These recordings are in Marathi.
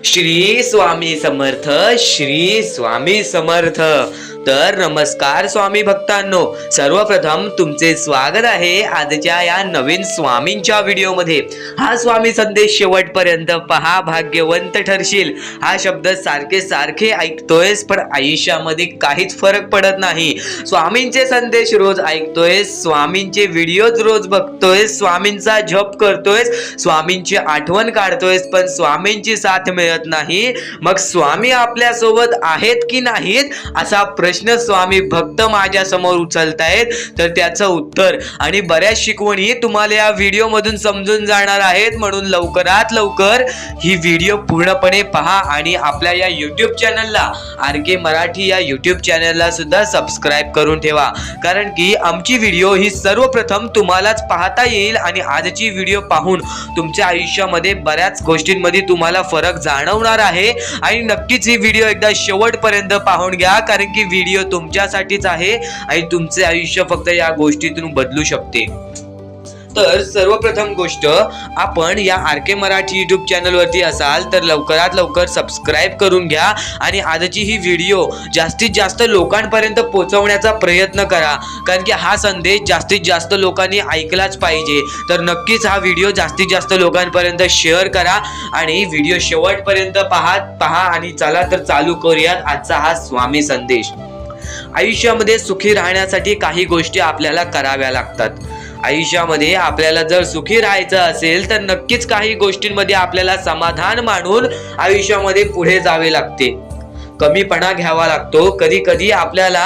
श्री स्वामी समर्थ, श्री स्वामी समर्थ। तर नमस्कार स्वामी भक्तांनो, सर्वप्रथम तुमचे स्वागत आहे आजच्या या नवीन स्वामींच्या व्हिडिओमध्ये। हा स्वामी संदेश शेवटपर्यंत पहा, भाग्यवंत ठरशील। हा शब्द सारखे सारखे ऐकतोयस पण आयुष्यामध्ये काहीच फरक पडत नाही। स्वामींचे संदेश रोज ऐकतोयस, स्वामींचे व्हिडिओज रोज बघतोयस, स्वामींचा जप करतोयस, स्वामींची आठवण काढतोयस, पण स्वामींची साथ मिळत नाही। मग स्वामी आपल्या सोबत आहेत की नाहीत असा प्रश्न स्वामी भक्त माझ्या समोर उचलतायत। तर त्याचं उत्तर आणि बऱ्याच शिकवणी तुम्हाला या व्हिडिओ मधून समजून जाणार आहेत, म्हणून लवकरात लवकर ही व्हिडिओ पूर्णपणे पहा आणि आपल्या या YouTube चॅनलला RK मराठी या YouTube चॅनलला सुद्धा सबस्क्राइब करून ठेवा, कारण की आमची व्हिडिओ ही सर्वप्रथम तुम्हालाच पाहता येईल आणि आजची व्हिडिओ पाहून तुमच्या आयुष्यामध्ये बऱ्याच गोष्टींमध्ये तुम्हाला फरक जाणवणार आहे। आणि नक्कीच ही व्हिडिओ एकदा शेवटपर्यंत पाहून घ्या, कारण की व्हिडिओ तुमच्यासाठीच आहे आणि तुमचे आयुष्य फक्त या गोष्टीतून बदलू शकते। तर सर्वप्रथम गोष्ट, आपण या RK मराठी YouTube चॅनल वरती असाल तर लवकरात लवकर सबस्क्राइब करून घ्या आणि आजची ही व्हिडिओ जास्तीत जास्त लोकांपर्यंत पोहोचवण्याचा प्रयत्न करा, कारण की हा संदेश जास्तीत जास्त लोकांनी ऐकलाच पाहिजे। तर नक्कीच हा व्हिडिओ जास्तीत जास्त लोकांपर्यंत शेअर करा आणि व्हिडिओ शेवटपर्यंत पहा आणि चला तर चालू करूयात आजचा हा स्वामी संदेश। आयुष्यामध्ये सुखी राहण्यासाठी काही गोष्टी आपल्याला कराव्या लागतात। आयुष्यामध्ये आपल्याला जर सुखी राहायचं असेल तर नक्कीच काही गोष्टींमध्ये आपल्याला समाधान मानून आयुष्यामध्ये पुढे जावे लागते। कमीपणा घ्यावा लागतो, कधी कधी आपल्याला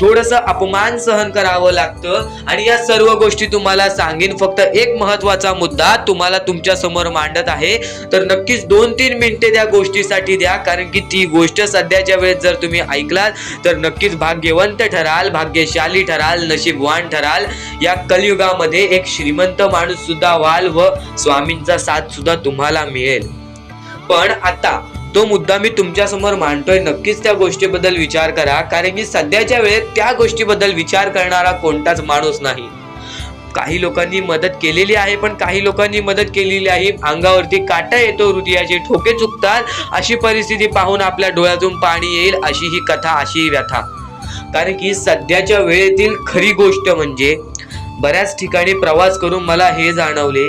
थोडंसं अपमान सहन करावं लागतं। आणि या सर्व गोष्टी तुम्हाला सांगेन, फक्त एक महत्वाचा मुद्दा तुम्हाला तुमच्या समोर मांडत आहे, तर नक्कीच 2-3 मिनिटे त्या गोष्टीसाठी द्या, कारण की ती गोष्ट सध्याच्या वेळेत जर तुम्ही ऐकलात तर नक्कीच भाग्यवंत ठराल, भाग्यशाली ठराल, नशीबवान ठराल। या कलियुगामध्ये एक श्रीमंत माणूस सुद्धा व्हाल व स्वामींचा साथ सुद्धा तुम्हाला मिळेल। पण आता तो मुद्दा मी तुमच्या समोर मांडतोय, नक्कीच त्या गोष्टीबद्दल विचार करा, कारण की सध्याच्या वेळेत त्या गोष्टीबद्दल विचार करणारा कोणताच माणूस नाही। काही लोकांनी मदत केलेली आहे, पण काही लोकांनी मदत केलेली आहे अंगावरती काटा येतो, हृदयाचे ठोके चुकतात, अशी परिस्थिती पाहून आपल्या डोळ्यातून पाणी येईल, अशी ही कथा, अशी ही व्यथा। कारण की सध्याच्या वेळेतील खरी गोष्ट म्हणजे बऱ्याच ठिकाणी प्रवास करून मला हे जाणवले,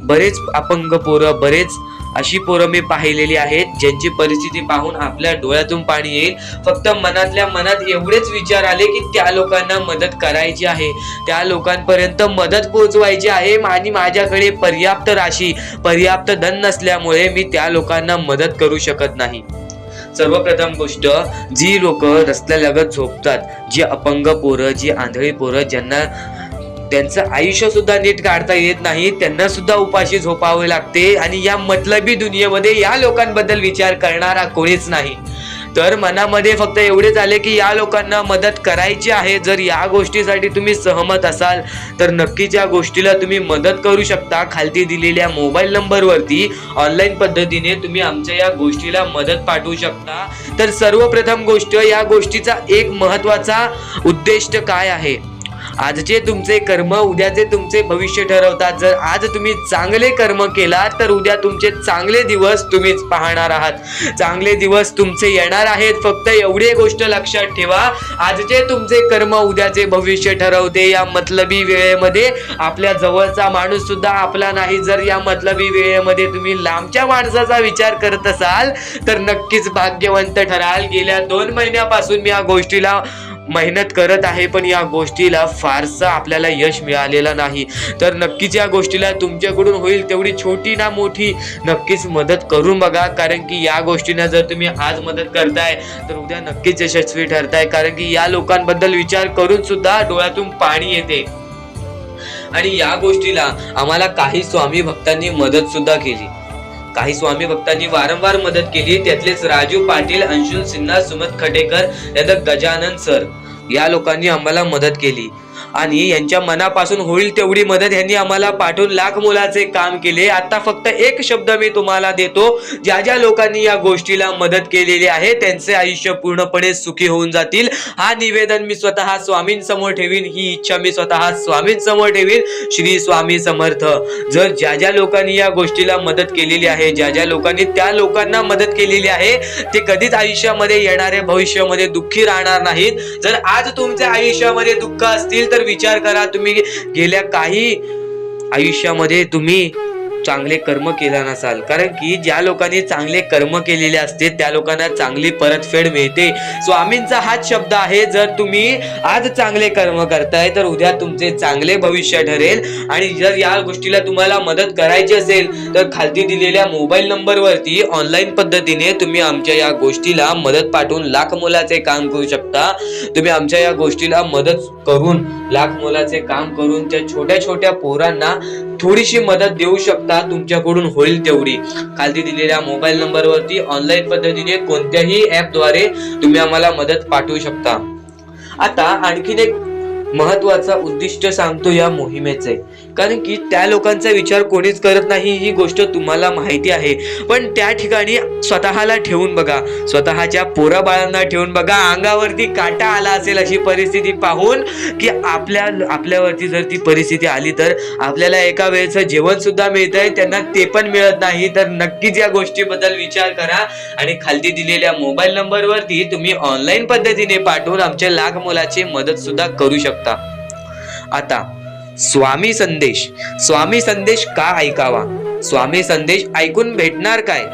बरेच अपंग पोरं, बरेच अशी पोरं मी पाहिलेली आहेत ज्यांची परिस्थिती पाहून आपल्या डोळ्यातून पाणी येईल। फक्त मनातल्या मनात एवढेच विचार आले की त्या लोकांना मदत करायची आहे, त्या लोकांपर्यंत मदत पोहोचवायची आहे आणि माझ्याकडे पर्याप्त राशी, पर्याप्त धन नसल्यामुळे मी त्या लोकांना मदत करू शकत नाही। सर्वप्रथम गोष्ट, जी लोक रस्त्यालगत झोपतात, जी अपंग पोरं, जी आंधळी पोरं, ज्यांना त्यांचं आयुष्य सुद्धा नीट काढता येत नाही, त्यांना सुद्धा उपाशी झोपावे लागते आणि या मतलबी दुनियेमध्ये या लोकांबद्दल विचार करणारा कोणीच नाही। तर मनामध्ये फक्त एवढेच आले की या लोकांना मदत करायची आहे। जर या गोष्टीसाठी तुम्ही सहमत असाल तर नक्कीच या गोष्टीला तुम्ही मदत करू शकता। खालती दिलेल्या मोबाईल नंबरवरती ऑनलाईन पद्धतीने तुम्ही आमच्या या गोष्टीला मदत पाठवू शकता। तर सर्वप्रथम गोष्ट, या गोष्टीचा एक महत्वाचा उद्दिष्ट काय आहे, आजचे तुमचे कर्म उद्याचे तुमचे भविष्य ठरवतात। जर आज तुम्ही चांगले कर्म केलात तर उद्या तुमचे चांगले दिवस तुम्हीच पाहणार आहात, चांगले दिवस तुमचे येणार आहेत। फक्त एवढी गोष्ट लक्षात ठेवा, आजचे तुमचे कर्म उद्याचे भविष्य ठरवते। या मतलबी वेळेमध्ये आपल्या जवळचा माणूस सुद्धा आपला नाही। जर या मतलबी वेळेमध्ये तुम्ही लांबच्या माणसाचा विचार करत असाल तर नक्कीच भाग्यवंत ठराल। गेल्या 2 महिन्यापासून मी या गोष्टीला मेहनत करत आहे, पण या गोष्टीला फारसा आपल्याला यश मिळालेलं नाही। तर नक्कीच या गोष्टीला तुमच्याकडून होईल तेवढी छोटी ना मोठी नक्कीच मदत करून बघा, कारण की या गोष्टींना जर तुम्ही आज मदत करताय तर उद्या नक्कीच यशस्वी ठरताय, कारण की या लोकांबद्दल विचार करून सुद्धा डोळ्यातून पाणी येते। आणि या गोष्टीला आम्हाला काही स्वामी भक्तांनी मदत सुद्धा केली, काही स्वामी भक्तांनी वारंवार मदत केली। त्यातलेच राजू पाटील, अंशुल सिन्हा, सुमत खटेकर, गजानन सर, या लोकांनी आम्हाला मदत केली। आणि यांच्या मनापासून होईल तेवढी मदत यांनी आम्हाला पाठवून लाख मोलाचे काम केले. आता फक्त एक शब्द मी तुम्हाला देतो, ज्या ज्या लोकांनी या गोष्टीला मदत केलेली आहे त्यांचे आयुष्य पूर्णपणे सुखी होऊन जातील. हा निवेदन मी स्वतः स्वामींसमोर ठेवीन, ही इच्छा मी स्वतः स्वामींसमोर ठेवीन. श्री स्वामी समर्थ. जर ज्या ज्या लोकांनी या गोष्टीला मदत केलेली आहे, ज्या ज्या लोकांनी त्या लोकांना मदत केलेली आहे, ते कधीच आयुष्यामध्ये येणारे भविष्यामध्ये दुःखी राहणार नाहीत. जर आज तुमच्या आयुष्यामध्ये दुःख असतील तर विचार करा, तुम्ही गेल्या काही आयुष्यामध्ये तुम्ही चांगले कर्म केला नसाल. कारण की ज्या लोकांनी चांगले कर्म केलेले असते त्या लोकांना चांगली परतफेड मिळते. स्वामींचा हाच शब्द आहे, जर तुम्ही आज चांगले कर्म करताय तर उद्या तुमचे चांगले भविष्य ठरेल. आणि जर या गोष्टीला तुम्हाला मदत करायची असेल तर खालती दिलेल्या मोबाईल नंबरवरती ऑनलाईन पद्धतीने तुम्ही आमच्या या गोष्टीला मदत पाठवून लाख मोलाचे काम करू शकता. तुम्ही आमच्या या गोष्टीला मदत करून लाख मोलाचे काम करून त्या छोट्या छोट्या पोरांना थोडीशी मदत देऊ शकता, तुमच्याकडून होईल तेवढी. खाली दिलेल्या मोबाईल नंबरवरती ऑनलाईन पद्धतीने कोणत्याही ऍपद्वारे तुम्ही आम्हाला मदत पाठवू शकता. आता आणखीन एक महत्वाचा उद्दिष्ट सांगतो या मोहिमेचे, कारण की त्या लोकांचा विचार कोणीच करत नाही, ही गोष्ट तुम्हाला माहिती आहे. पण त्या ठिकाणी स्वतःला ठेवून बघा, स्वतःच्या पोराबाळांना ठेवून बघा. अंगावरती काटा आला असेल अशी परिस्थिती पाहून की आपल्यावरती जर ती परिस्थिती आली तर आपल्याला एका वेळेचं जेवण सुद्धा मिळतंय, त्यांना ते पण मिळत नाही. तर नक्कीच या गोष्टीबद्दल विचार करा आणि खाली दिलेल्या मोबाईल नंबरवरती तुम्ही ऑनलाईन पद्धतीने पाठवून आमच्या लाख मोलाची मदत सुद्धा करू शकता. आता स्वामी संदेश. स्वामी संदेश का ऐकावा? स्वामी संदेश ऐकून भेटणार काय?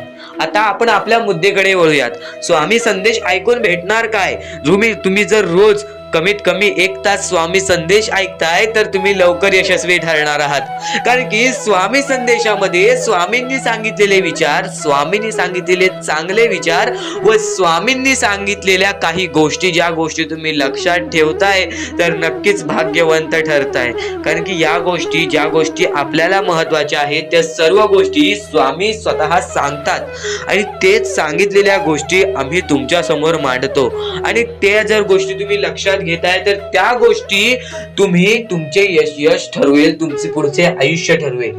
आता आपण आपल्या मुद्द्याकडे वळूयात. स्वामी संदेश ऐकून भेटणार काय? तुम्ही जर रोज कमीत कमी 1 तास स्वामी संदेश ऐकताय तर तुम्ही लवकर यशस्वी ठरणार आहात. कारण की स्वामी संदेशामध्ये स्वामींनी सांगितलेले विचार, स्वामींनी सांगितलेले चांगले विचार व स्वामींनी सांगितलेल्या काही गोष्टी, ज्या गोष्टी तुम्ही लक्षात ठेवताय तर नक्कीच भाग्यवंत ठरताय. कारण की या गोष्टी, ज्या गोष्टी आपल्याला महत्वाच्या आहेत त्या सर्व गोष्टी स्वामी स्वतः सांगतात आणि तेच सांगितलेल्या गोष्टी आम्ही तुमच्या समोर मांडतो. आणि त्या जर गोष्टी तुम्ही लक्षात घेताय तर त्या गोष्टी तुमचे यश ठरवेल, तुमचे पुढचे आयुष्य ठरवेल.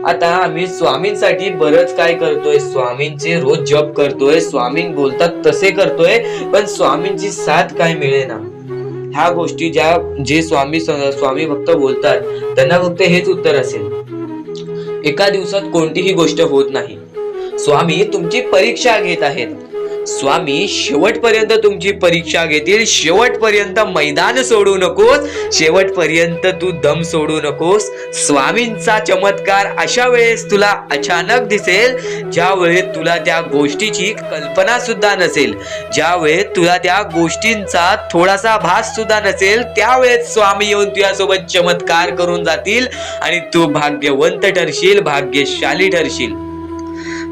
आता आम्ही स्वामींसाठी बरंच काय करतोय, स्वामींचे रोज जप करतोय, स्वामी बोलतात तसे करतोय, पण स्वामींची साथ काय मिळेना. ह्या गोष्टी जे स्वामी भक्त बोलतात त्यांना फक्त हेच उत्तर असेल, एका दिवसात कोणतीही गोष्ट होत नाही. स्वामी तुमची परीक्षा घेत आहेत. स्वामी शेवटपर्यंत तुमची परीक्षा घेतील. शेवटपर्यंत मैदान सोडू नकोस, शेवटपर्यंत तू दम सोडू नकोस. स्वामींचा चमत्कार अशा वेळेस तुला अचानक दिसेल ज्या वेळेस तुला त्या गोष्टीची कल्पना सुद्धा नसेल, ज्या वेळेस तुला त्या गोष्टींचा थोडासा भास सुद्धा नसेल, त्यावेळेस स्वामी येऊन तुझ्यासोबत चमत्कार करून जातील आणि तू भाग्यवंत ठरशील, भाग्यशाली ठरशील.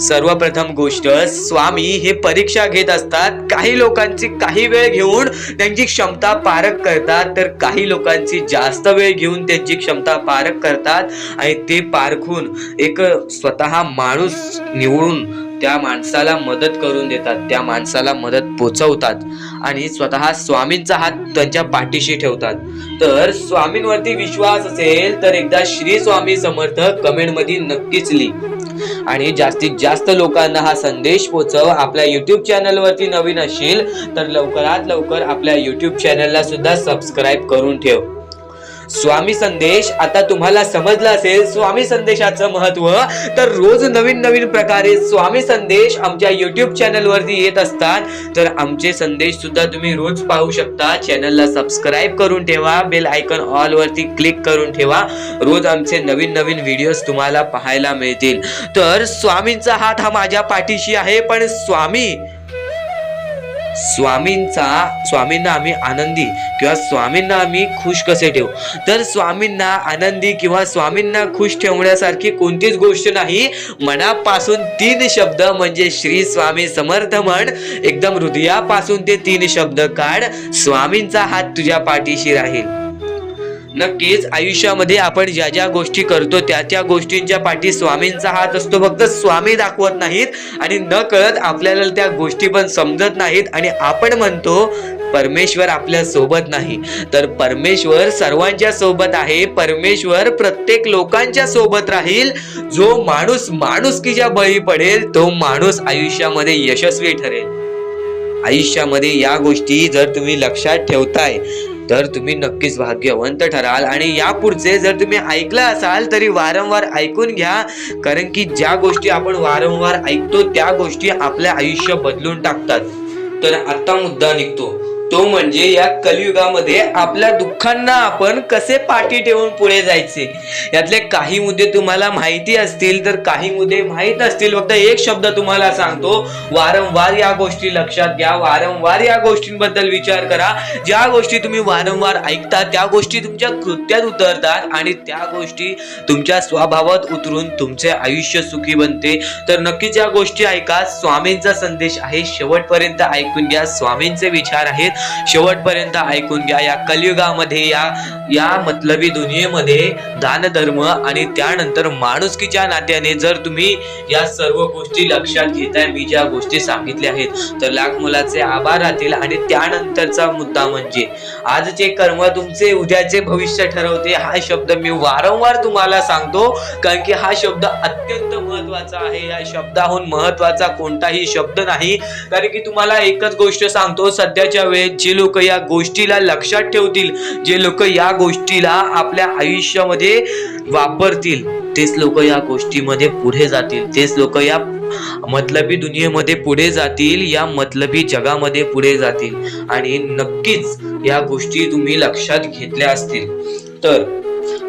सर्वप्रथम गोष्ट, स्वामी हे परीक्षा घेत असतात. काही लोकांची काही वेळ घेऊन त्यांची क्षमता पारख करतात, तर काही लोकांची जास्त वेळ घेऊन त्यांची क्षमता पारख करतात आणि ते पारखून एक स्वतः माणूस निवडून त्या माणसाला मदत करून देतात, त्या माणसाला मदत पोचवतात आणि स्वतः स्वामींचा हात त्यांच्या पाठीशी ठेवतात. तर स्वामींवरती विश्वास असेल तर एकदा श्री स्वामी समर्थ कमेंट मध्ये नक्कीच लिहा आणि जास्तीत जास्त लोकांना हा संदेश पोचव. आपल्या YouTube चॅनल वरती नवीन असेल तर लवकरात लवकर आपल्या YouTube चॅनलला सुद्धा सबस्क्राईब करून ठेव. स्वामी संदेश आता तुम्हाला समजला असेल स्वामी संदेशाचं महत्व. तर रोज नवीन नवीन प्रकारे स्वामी संदेश आमच्या YouTube चॅनल वरती येत असतात, तर आमचे संदेश सुद्धा तुम्ही रोज पाहू शकता. चॅनलला सबस्क्राईब करून ठेवा, बेल आयकॉन ऑल वरती क्लिक करून ठेवा. रोज आमचे नवीन नवीन व्हिडिओज तुम्हाला पाहायला मिळतील. तर स्वामींचा हात हा माझ्या पाठीशी आहे, पण स्वामींना आम्ही आनंदी किंवा स्वामींना आम्ही खुश कसे ठेवू? तर स्वामींना आनंदी किंवा स्वामींना खुश ठेवण्यासारखी कोणतीच गोष्ट नाही. मनापासून 3 शब्द म्हणजे श्री स्वामी समर्थ म्हण. एकदम हृदयापासून ते 3 शब्द काढ. स्वामींचा हात तुझ्या पाठीशी राहील. नक्कीच आयुष्यामध्ये आपण ज्या ज्या गोष्टी करतो त्या गोष्टींच्या पाठी स्वामींचा हात असतो. फक्त स्वामी दाखवत नाहीत आणि न कळत आपल्याला त्या गोष्टी पण समजत नाहीत आणि आपण म्हणतो परमेश्वर आपल्या सोबत नाही. तर परमेश्वर सर्वांच्या सोबत आहे. परमेश्वर प्रत्येक लोकांच्या सोबत राहील. जो माणूस माणुसकीच्या बळी पडेल तो माणूस आयुष्यामध्ये यशस्वी ठरेल. आयुष्यामध्ये या गोष्टी जर तुम्ही लक्षात ठेवताय तर तुम्ही नक्कीच भाग्यवंत ठराल. आणि यापुढचे जर तुम्ही ऐकलं असाल तरी वारंवार ऐकून घ्या, कारण की ज्या गोष्टी आपण वारंवार ऐकतो त्या गोष्टी आपल्या आयुष्य बदलून टाकतात. तर आता मुद्दा निघतो तो म्हणजे या कलियुगामध्ये आपल्या दुःखांना आपण कसे पाठी ठेवून पुढे जायचे. यातले काही मुद्दे तुम्हाला माहिती असतील तर काही मुद्दे माहित असतील. फक्त एक शब्द तुम्हाला सांगतो, वारंवार या गोष्टी लक्षात घ्या. वारंवार या गोष्टींबद्दल विचार करा. ज्या गोष्टी तुम्ही वारंवार ऐकता त्या गोष्टी तुमच्या कृत्यात उतरतात आणि त्या गोष्टी तुमच्या स्वभावात उतरून तुमचे आयुष्य सुखी बनते. तर नक्कीच या गोष्टी ऐका. स्वामींचा संदेश आहे, शेवटपर्यंत ऐकून घ्या. स्वामींचे विचार आहेत, शेवटपर्यंत ऐकून घ्या. या कलियुगामध्ये या मतलबी दुनियेमध्ये दान धर्म आणि त्यानंतर माणुसकीच्या नात्याने जर तुम्ही या सर्व गोष्टी लक्षात घेताय, मी ज्या गोष्टी सांगितल्या आहेत, तर लाख मुलाचे आभार राहतील. आणि त्यानंतरचा मुद्दा म्हणजे आजचे कर्म तुमचे उद्याचे भविष्य ठरवते. हा शब्द मी वारंवार तुम्हाला सांगतो, कारण की हा शब्द अत्यंत महत्वाचा आहे. या शब्दाहून महत्वाचा कोणताही शब्द नाही. कारण की तुम्हाला एकच गोष्ट सांगतो, सध्याच्या वेळेत जे लोक या गोष्टीला लक्षात ठेवतील, जे लोक या गोष्टीला आपल्या आयुष्यामध्ये वापरतील, तेच लोक या गोष्टीमध्ये पुढे जातील. तेच लोक या मतलबी दुनियेमध्ये पुढे जातील, या मतलबी जगामध्ये पुढे जातील. आणि नक्कीच या गोष्टी तुम्ही लक्षात घेतल्या असतील. तर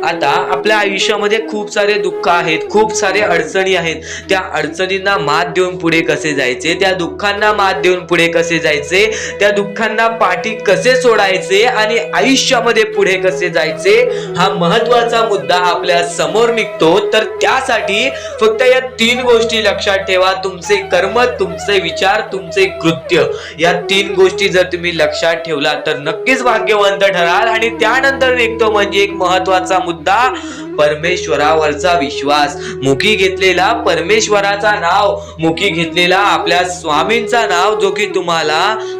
आता आपल्या आयुष्यामध्ये खूप सारे दुःख आहेत, खूप सारे अडचणी आहेत. त्या अडचणींना मात देऊन पुढे कसे जायचे, त्या दुःखांना मात देऊन पुढे कसे जायचे, त्या दुःखांना पाठी कसे सोडायचे आणि आयुष्यामध्ये पुढे कसे जायचे, हा महत्वाचा मुद्दा आपल्या समोर निघतो. तर त्यासाठी फक्त या 3 गोष्टी लक्षात ठेवा. तुमचे कर्म, तुमचे विचार, तुमचे कृत्य, या 3 गोष्टी जर तुम्ही लक्षात ठेवला तर नक्कीच भाग्यवंत ठराल. आणि त्यानंतर निघतो म्हणजे एक महत्वाचा मुद्दा, परमेश्वरावरचा विश्वास. मुखी घेतलेला परमेश्वराचा नाव, मुखी घेतलेला आपल्या स्वामींचा नाव, जो की तुम्हाला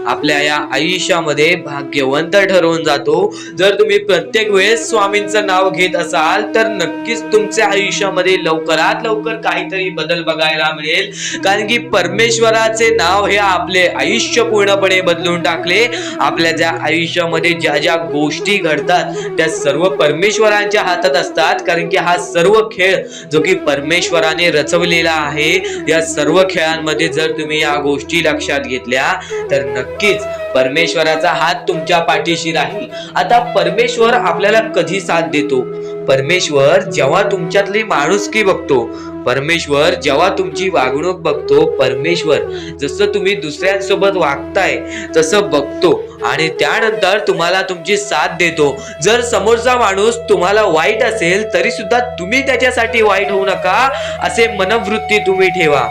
आपल्या या आयुष्यामध्ये भाग्यवंत ठरवून जातो. जर तुम्ही प्रत्येक वेळेस स्वामींचं नाव घेत असाल तर नक्कीच तुमच्या आयुष्यामध्ये लवकरात लवकर काहीतरी बदल बघायला मिळेल. कारण की परमेश्वराचे नाव हे आपले आयुष्य पूर्णपणे बदलून टाकले. आपल्या ज्या आयुष्यामध्ये ज्या ज्या गोष्टी घडतात त्या सर्व परमेश्वरांच्या हातात असतात. कारण की हा सर्व खेळ जो की परमेश्वराने रचवलेला आहे, या सर्व खेळांमध्ये जर तुम्ही या गोष्टी लक्षात घेतल्या तर नक्कीच परमेश्वराचा हात तुमच्या पाठीशी राहील. आता परमेश्वर आपल्याला कधी साथ देतो? परमेश्वर जेव्हा तुमच्यातली माणुसकी बघतो, परमेश्वर जेव्हा तुमची वागणूक बघतो, परमेश्वर जसं तुम्ही दुसऱ्यांसोबत वागताय तसं बघतो आणि त्यानंतर तुम्हाला तुमची साथ देतो. जर समोरचा माणूस तुम्हाला वाईट असेल तरी सुद्धा तुम्ही त्याच्यासाठी वाईट होऊ नका, असे मनोवृत्ती तुम्ही ठेवा.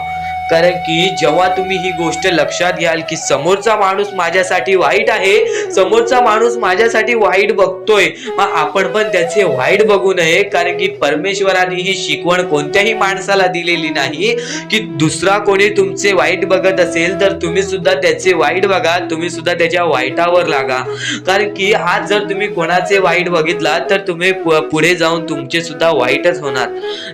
कारण की जेव्हा तुम्ही ही गोष्ट लक्षात घ्याल की समोरचा माणूस माझ्यासाठी वाईट आहे, समोरचा माणूस माझ्यासाठी वाईट बघतोय, मग आपण पण त्याचे वाईट बघू नये. कारण की परमेश्वराने ही शिकवण कोणत्याही माणसाला दिलेली नाही की दुसरा कोणी तुमचे वाईट बघत असेल तर तुम्ही सुद्धा त्याचे वाईट बघा, तुम्ही सुद्धा त्याच्या वाईटावर लागा. कारण की आज जर तुम्ही कोणाचे वाईट बघितला तर तुम्ही पुढे जाऊन तुमचे सुद्धा वाईटच होणार.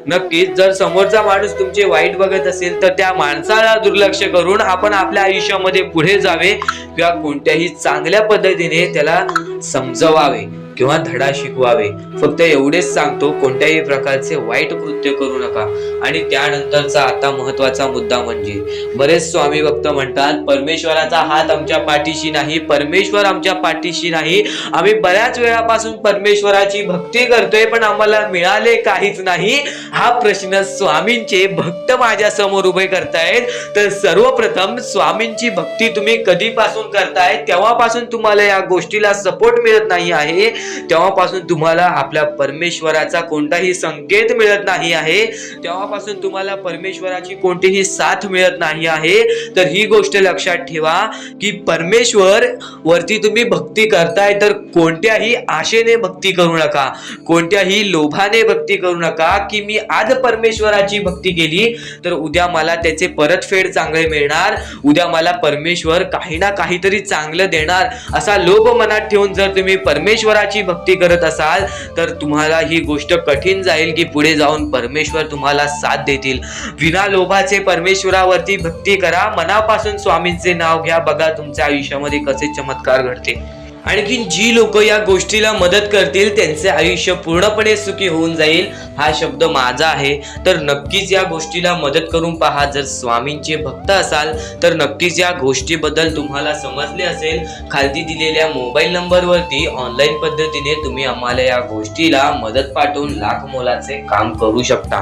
नक्कीच जर समोरचा माणूस तुमचे वाईट बघत असेल तर त्या माणसाला दुर्लक्ष करून आपण आपल्या आयुष्यामध्ये पुढे जावे किंवा कोणत्याही चांगल्या पद्धतीने त्याला समजवावे किंवा धडा शिकवावे. फक्त एवढेच सांगतो, कोणत्याही प्रकारचे वाईट कृत्य करू नका. आणि त्यानंतरचा आता महत्वाचा मुद्दा म्हणजे बरेच स्वामी भक्त म्हणतात परमेश्वराचा हात आमच्या पाठीशी नाही, परमेश्वर आमच्या पाठीशी नाही. आम्ही बऱ्याच वेळापासून परमेश्वराची भक्ती करतोय पण आम्हाला मिळाले काहीच नाही. हा प्रश्न स्वामींचे भक्त माझ्या समोर उभे करतायत. तर सर्वप्रथम स्वामींची भक्ती तुम्ही कधीपासून करताय तेव्हापासून तुम्हाला या गोष्टीला सपोर्ट मिळत नाही आहे, तेव्हापासून तुम्हाला आपल्या परमेश्वराचा कोणताही संकेत मिळत नाही आहे, तेव्हापासून तुम्हाला परमेश्वराची कोणतीही साथ मिळत नाही आहे. तर ही गोष्ट लक्षात ठेवा की परमेश्वर वरती तुम्ही भक्ती करताय तर कोणत्याही आशेने भक्ती करू नका, कोणत्याही लोभाने भक्ती करू नका की मी आज परमेश्वराची भक्ती केली तर उद्या मला त्याचे परतफेड चांगले मिळणार, उद्या मला परमेश्वर काही ना काहीतरी चांगलं देणार, असा लोभ मनात ठेवून जर तुम्ही परमेश्वराची भक्ती करत असाल तर तुम्हाला ही गोष्ट कठीण जाईल की पुढे जाऊन परमेश्वर तुम्हाला साथ देतील. विना लोभाचे परमेश्वरावरती भक्ती करा, मनापासून स्वामींचे नाव घ्या, बघा तुमच्या आयुष्यामध्ये कसे चमत्कार घडते. आणखी जी लोक या गोष्टीला मदत करतील त्यांचे आयुष्य पूर्णपणे सुखी होऊन जाईल, हा शब्द माझा आहे. तर नक्कीच या गोष्टीला मदत करून पहा. जर स्वामींचे भक्त असाल तर नक्कीच या गोष्टीबद्दल तुम्हाला समजले असेल. खाली दिलेल्या मोबाईल नंबरवरती ऑनलाईन पद्धतीने तुम्ही आम्हाला या गोष्टीला मदत पाठवून लाख मोलाचे काम करू शकता.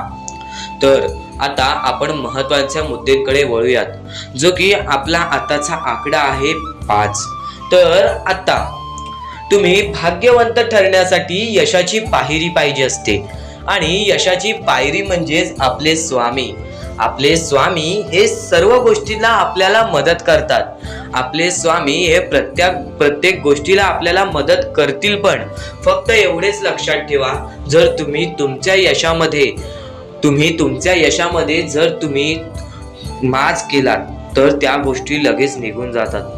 तर आता आपण महत्वाच्या मुद्द्यांकडे वळूयात, जो की आपला आताचा आकडा आहे 5. तर आता तुम्ही भाग्यवंत ठरण्यासाठी यशाची पायरी पाहिजे असते आणि यशाची पायरी म्हणजेच आपले स्वामी. आपले स्वामी हे सर्व गोष्टींना आपल्याला मदत करतात. आपले स्वामी हे प्रत्येक गोष्टीला आपल्याला मदत करतील. पण फक्त एवढेच लक्षात ठेवा, जर तुम्ही तुमच्या यशामध्ये जर तुम्ही माज केलात तर त्या गोष्टी लगेच निघून जातात.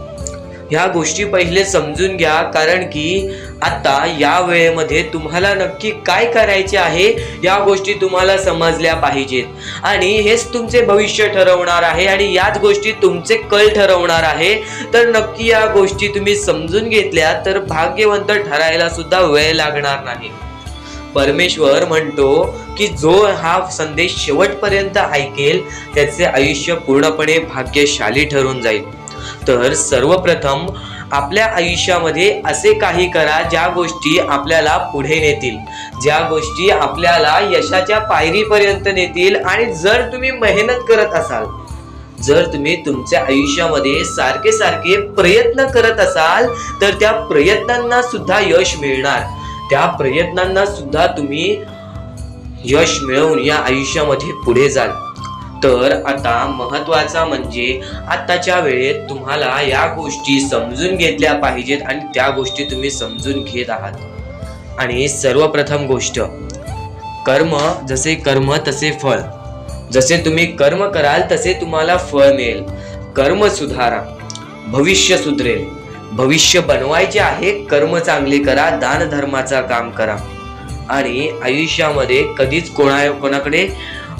ह्या गोष्टी पहिले समजून घ्या, कारण की आता या वेळेमध्ये तुम्हाला नक्की काय करायचे आहे या गोष्टी तुम्हाला समजल्या पाहिजेत आणि हेच तुमचे भविष्य ठरवणार आहे आणि याच गोष्टी तुमचे कल ठरवणार आहे. तर नक्की या गोष्टी तुम्ही समजून घेतल्या तर भाग्यवंत ठरायला सुद्धा वेळ लागणार नाही. परमेश्वर म्हणतो की जो हा संदेश शेवटपर्यंत ऐकेल त्याचे आयुष्य पूर्णपणे भाग्यशाली ठरून जाईल. तर सर्वप्रथम आपल्या आयुष्यामध्ये असे काही करा ज्या गोष्टी आपल्याला पुढे नेतील, ज्या गोष्टी आपल्याला यशाच्या पायरीपर्यंत नेतील. आणि जर तुम्ही मेहनत करत असाल, जर तुम्ही तुमच्या आयुष्यामध्ये सारखे प्रयत्न करत असाल तर त्या प्रयत्नांना सुद्धा यश मिळणार. त्या प्रयत्नांना सुद्धा तुम्ही यश मिळवून या आयुष्यामध्ये पुढे जाल. तर आता महत्वाचा म्हणजे आताच्या वेळेत तुम्हाला या गोष्टी समजून घेतल्या पाहिजेत आणि त्या गोष्टी तुम्ही समजून घेत आहात. आणि सर्वप्रथम गोष्ट, कर्म जसे कर्म तसे फळ. जसे तुम्ही कर्म कराल तसे तुम्हाला फळ मिळेल. कर्म सुधारा, भविष्य सुधरेल. भविष्य बनवायचे आहे, कर्म चांगले करा, दान धर्माचा काम करा आणि आयुष्यामध्ये कधीच कोणाकडे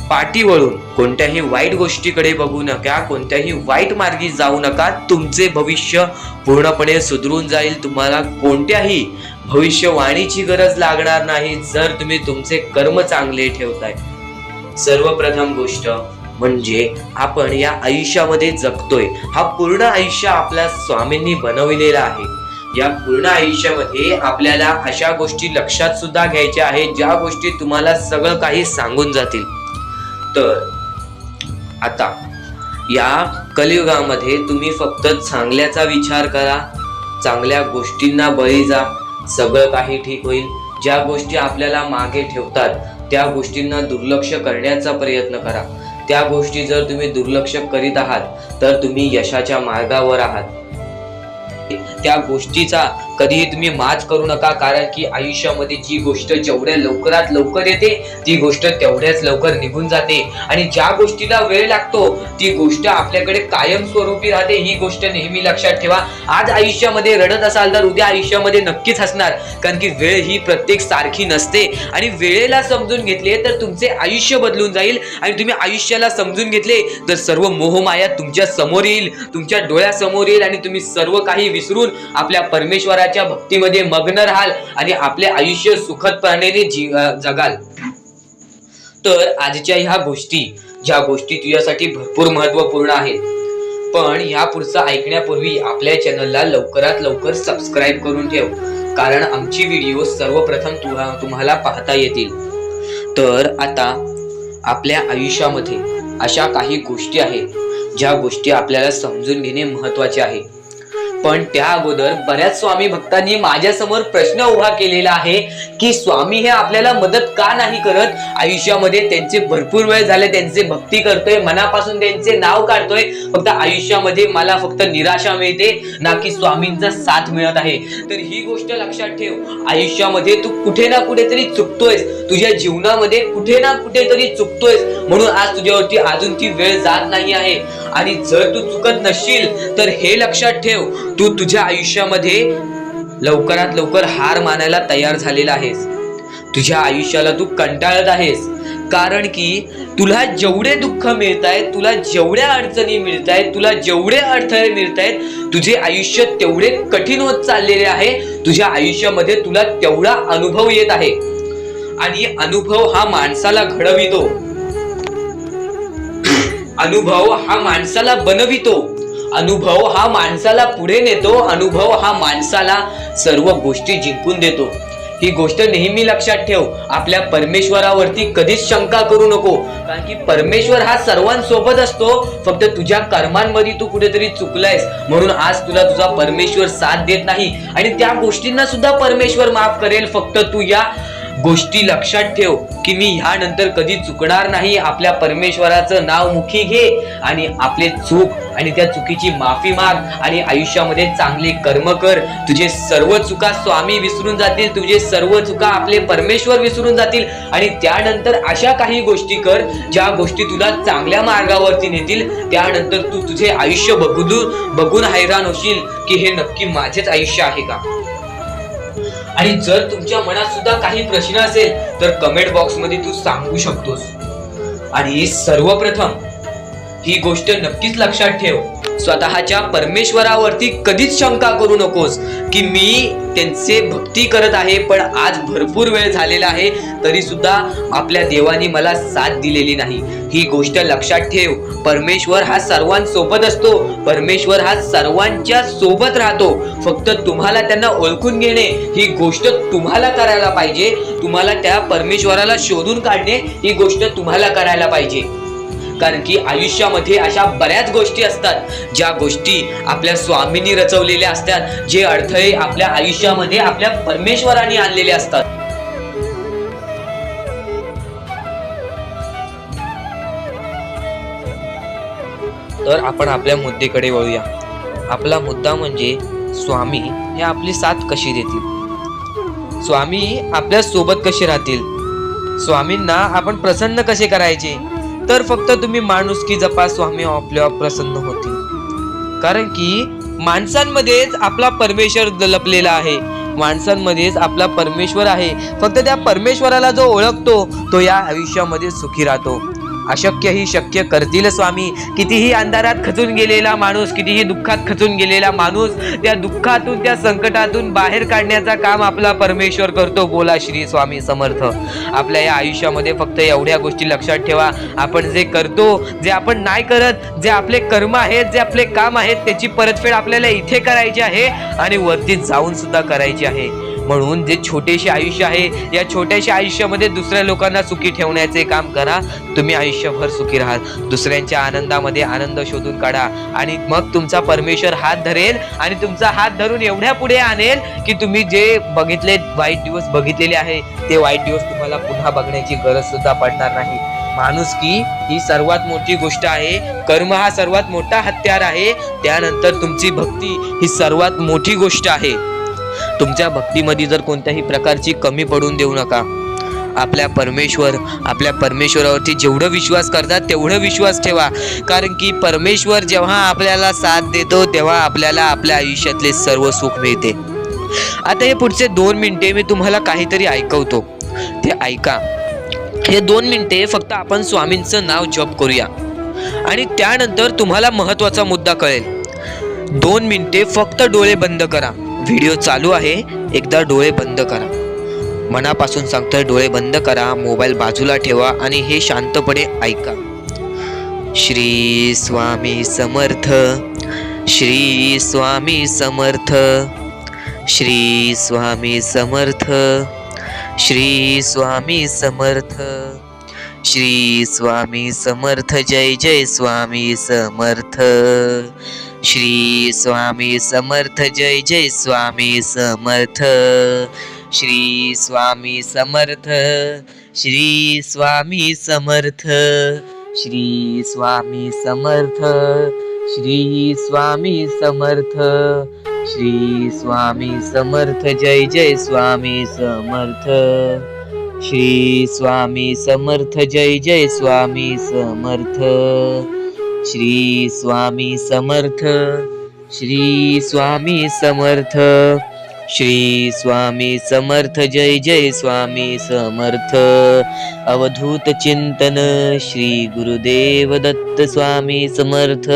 पाठी वळून कोणत्याही वाईट गोष्टीकडे बघू नका, कोणत्याही वाईट मार्गी जाऊ नका. तुमचे भविष्य पूर्णपणे सुधरून जाईल. तुम्हाला कोणत्याही भविष्यवाणीची गरज लागणार नाही जर तुम्ही तुमचे कर्म चांगले ठेवताय. सर्वप्रथम गोष्ट म्हणजे आपण या आयुष्यामध्ये जगतोय, हा पूर्ण आयुष्य आपल्या स्वामींनी बनविलेला आहे. या पूर्ण आयुष्यामध्ये आपल्याला अशा गोष्टी लक्षात सुद्धा घ्यायच्या आहेत ज्या गोष्टी तुम्हाला सगळं काही सांगून जातील. तर आता या कलियुगामध्ये तुम्ही फक्त चांगल्याचा विचार करा, चांगल्या गोष्टींना बळी जा, सगळं काही ठीक होईल. ज्या गोष्टी आपल्याला मागे ठेवतात त्या गोष्टींना दुर्लक्ष करण्याचा प्रयत्न करा. त्या गोष्टी जर तुम्ही दुर्लक्ष करीत आहात तर तुम्ही यशाच्या मार्गावर आहात. त्या गोष्टीचा कधीही तुम्ही माज करू नका, कारण की आयुष्यामध्ये जी गोष्ट जेवढ्या लवकरात लवकर येते ती गोष्ट तेवढ्याच लवकर निघून जाते आणि ज्या गोष्टीला वेळ लागतो ती गोष्ट आपल्याकडे कायमस्वरूपी राहते. ही गोष्ट नेहमी लक्षात ठेवा. आज आयुष्यामध्ये रडत असाल तर उद्या आयुष्यामध्ये नक्कीच हसणार, कारण की वेळ ही प्रत्येक सारखी नसते आणि वेळेला समजून घेतले तर तुमचे आयुष्य बदलून जाईल. आणि तुम्ही आयुष्याला समजून घेतले तर सर्व मोहमाया तुमच्या समोर येईल, तुमच्या डोळ्यासमोर येईल आणि तुम्ही सर्व काही विसरून आपल्या परमेश्वराच्या भक्तीमध्ये मग्न राहाल आणि आपले आयुष्य सुखदपणे जगाल. तर आजच्या ह्या गोष्टी, ज्या गोष्टी तुझ्यासाठी भरपूर महत्वपूर्ण आहेत, पण ह्या पुढचं ऐकण्यापूर्वी आपल्या चॅनलला लवकरात लवकर सबस्क्राईब करून ठेव, कारण आमची व्हिडिओ सर्वप्रथम तुम्हाला पाहता येतील. तर आता आपल्या आयुष्यामध्ये अशा काही गोष्टी आहेत ज्या गोष्टी आपल्याला समजून घेणे महत्वाचे आहे. पण त्या अगोदर बऱ्याच स्वामी भक्तांनी माझ्या समोर प्रश्न उभा केलेला आहे की स्वामी हे आपल्याला मदत का नाही करत. आयुष्यामध्ये त्यांचे भरपूर वेळ झाले, त्यांचे भक्ती करतोय, मनापासून त्यांचे नाव काढतोय, फक्त आयुष्यामध्ये मला फक्त निराशा मिळते, ना की स्वामींचा साथ मिळत आहे. तर ही गोष्ट लक्षात ठेव, आयुष्यामध्ये तू कुठे ना कुठेतरी चुकतोयस, तुझ्या जीवनामध्ये कुठे ना कुठेतरी चुकतोयस, म्हणून आज तुझ्यावरती अजून ती वेळ जात नाही आहे. आणि जर तू चुकत नसशील तर हे लक्षात ठेव, तू तुझ्या आयुष्यामध्ये लवकरात लवकर हार मानायला तयार झालेला आहेस. तुझ्या आयुष्याला तू कंटाळत आहेस, कारण की तुला जेवढे दुःख मिळतायत, तुला जेवढ्या अडचणी मिळतायत, तुला जेवढे अडथळे मिळतायत, तुझे आयुष्य तेवढे कठीण होत चाललेले आहे. तुझ्या आयुष्यामध्ये तुला तेवढा अनुभव येत आहे. आणि अनुभव हा माणसाला घडवितो, अनुभव हा माणसाला बनवितो, अनुभव हा माणसाला पुढे नेतो, अनुभव हा माणसाला सर्व गोष्टी जिंकून देतो. ही गोष्ट नेहमी लक्षात ठेव. आपल्या परमेश्वरावरती कधीच शंका करू नको, कारण की परमेश्वर हा सर्वांसोबत असतो. फक्त तुझ्या कर्मांमध्ये तू कुठेतरी चुकलायस, म्हणून आज तुला तुझा परमेश्वर साथ देत नाही. आणि त्या गोष्टींना सुद्धा परमेश्वर माफ करेल. फक्त तू या गोष्टी लक्षात ठेव की मी ह्यानंतर कधी चुकणार नाही. आपल्या परमेश्वराचं नाव मुखी घे आणि आपले चूक आणि त्या चुकीची माफी माग आणि आयुष्यामध्ये चांगले कर्म कर. तुझे सर्व चुका स्वामी विसरून जातील, तुझे सर्व चुका आपले परमेश्वर विसरून जातील. आणि त्यानंतर अशा काही गोष्टी कर ज्या गोष्टी तुला चांगल्या मार्गावरती नेतील. त्यानंतर तू तुझे आयुष्य बघून हैराण होशील की हे नक्की माझेच आयुष्य आहे का. आणि जर तुमच्या मनात सुद्धा काही प्रश्न असेल तर कमेंट बॉक्स मध्ये तू सांगू शकतोस. आणि सर्वप्रथम ही गोष्ट नक्कीच लक्षात ठेव, स्वतःच्या परमेश्वरावरती कधीच शंका करू नकोस की मी त्यांचे भक्ती करत आहे, पण आज भरपूर वेळ झालेला आहे तरी सुद्धा आपल्या देवानी मला साथ दिलेली नाही. ही गोष्ट लक्षात ठेव, परमेश्वर हा सर्वांसोबत असतो, परमेश्वर हा सर्वांच्या सोबत राहतो. फक्त तुम्हाला त्यांना ओळखून घेणे ही गोष्ट तुम्हाला करायला पाहिजे. तुम्हाला त्या परमेश्वराला शोधून काढणे ही गोष्ट तुम्हाला करायला पाहिजे. कारण की आयुष्यामध्ये अशा बऱ्याच गोष्टी असतात ज्या गोष्टी आपल्या स्वामींनी रचवलेल्या असतात, जे अडथळे आपल्या आयुष्यामध्ये आपल्या परमेश्वराने आणलेले असतात. तर आपण आपल्या मुद्द्याकडे वळूया. आपला मुद्दा म्हणजे स्वामी हे आपली साथ कशी देतील, स्वामी आपल्या सोबत कसे राहतील, स्वामींना आपण प्रसन्न कसे करायचे. तर फक्त तुम्ही माणुसकी जपा, स्वामी आपल्यावर प्रसन्न होतील. कारण की माणसांमध्येच आपला परमेश्वर लपलेला आहे, माणसांमध्येच आपला परमेश्वर आहे. फक्त त्या परमेश्वराला जो ओळखतो तो या आयुष्यामध्ये सुखी राहतो. अशक्य ही शक्य करतील स्वामी. कितीही अंधारात खचून गेलेला माणूस, कितीही दुःखात खचून गेलेला माणूस, त्या दुःखातून त्या संकटातून बाहेर काढण्याचा काम आपला परमेश्वर करतो. बोला श्री स्वामी समर्थ. आपल्या या आयुष्यामध्ये फक्त एवढ्या गोष्टी लक्षात ठेवा, आपण जे करतो, जे आपण नाही करत, जे आपले कर्म आहेत, जे आपले काम आहेत, त्याची परतफेड आपल्याला इथे करायची आहे आणि वरती जाऊन सुद्धा करायची आहे. म्हणून जे छोटेसे आयुष्य आहे, या छोट्याशा आयुष्यामध्ये दुसऱ्या लोकांना सुखी ठेवण्याचे काम करा. तुम्ही आयुष्यभर सुखी राहाल. दुसऱ्यांच्या आनंदामध्ये आनंद शोधून काढा आणि मग तुमचा परमेश्वर हात धरेल आणि तुमचा हात धरून एवढ्या पुढे आणेल की तुम्ही जे बघितले वाईट दिवस बघितलेले आहे ते वाईट दिवस तुम्हाला पुन्हा बघण्याची गरज सुद्धा पडणार नाही. माणुसकी ही सर्वात मोठी गोष्ट आहे, कर्म हा सर्वात मोठा हत्यार आहे, त्यानंतर तुमची भक्ती ही सर्वात मोठी गोष्ट आहे. तुमच्या भक्तीमध्ये जर कोणत्याही प्रकारची कमी पडून देऊ नका. आपल्या परमेश्वरावरती जेवढं विश्वास करतात तेवढं विश्वास ठेवा. कारण की परमेश्वर जेव्हा आपल्याला साथ देतो तेव्हा आपल्याला आपल्या आयुष्यातले सर्व सुख मिळते. आता हे पुढचे 2 मिनिटे मी तुम्हाला काहीतरी ऐकवतो, ते ऐका. हे 2 मिनिटे फक्त आपण स्वामींचं नाव जप करूया आणि त्यानंतर तुम्हाला महत्त्वाचा मुद्दा कळेल. 2 मिनिटे फक्त डोळे बंद करा. व्हिडिओ चालू आहे, एकदा डोळे बंद करा. मनापासून सांगतोय, डोळे बंद करा, मोबाईल बाजूला ठेवा आणि हे शांतपणे ऐका. श्री स्वामी समर्थ, श्री स्वामी समर्थ, श्री स्वामी समर्थ, श्री स्वामी समर्थ. श्री स्वामी समर्थ जय जय स्वामी समर्थ श्री स्वामी समर्थ जय जय स्वामी समर्थ श्री स्वामी समर्थ श्री स्वामी समर्थ श्री स्वामी समर्थ श्री स्वामी समर्थ श्री स्वामी समर्थ जय जय स्वामी समर्थ श्री स्वामी समर्थ जय जय स्वामी समर्थ श्री स्वामी समर्थ श्री स्वामी समर्थ श्री स्वामी समर्थ जय जय स्वामी समर्थ अवधूत चिंतन श्री गुरुदेव दत्त स्वामी समर्थ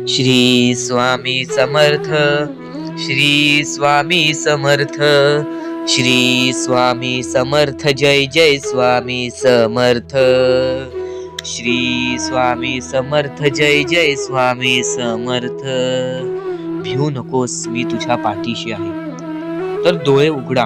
श्री स्वामी समर्थ श्री स्वामी समर्थ श्री स्वामी समर्थ जय जय स्वामी समर्थ श्री स्वामी समर्थ जय जय स्वामी समर्थ भिवू नकोस, मी तुझ्या पाठीशी आहे. तर डोळे उघडा.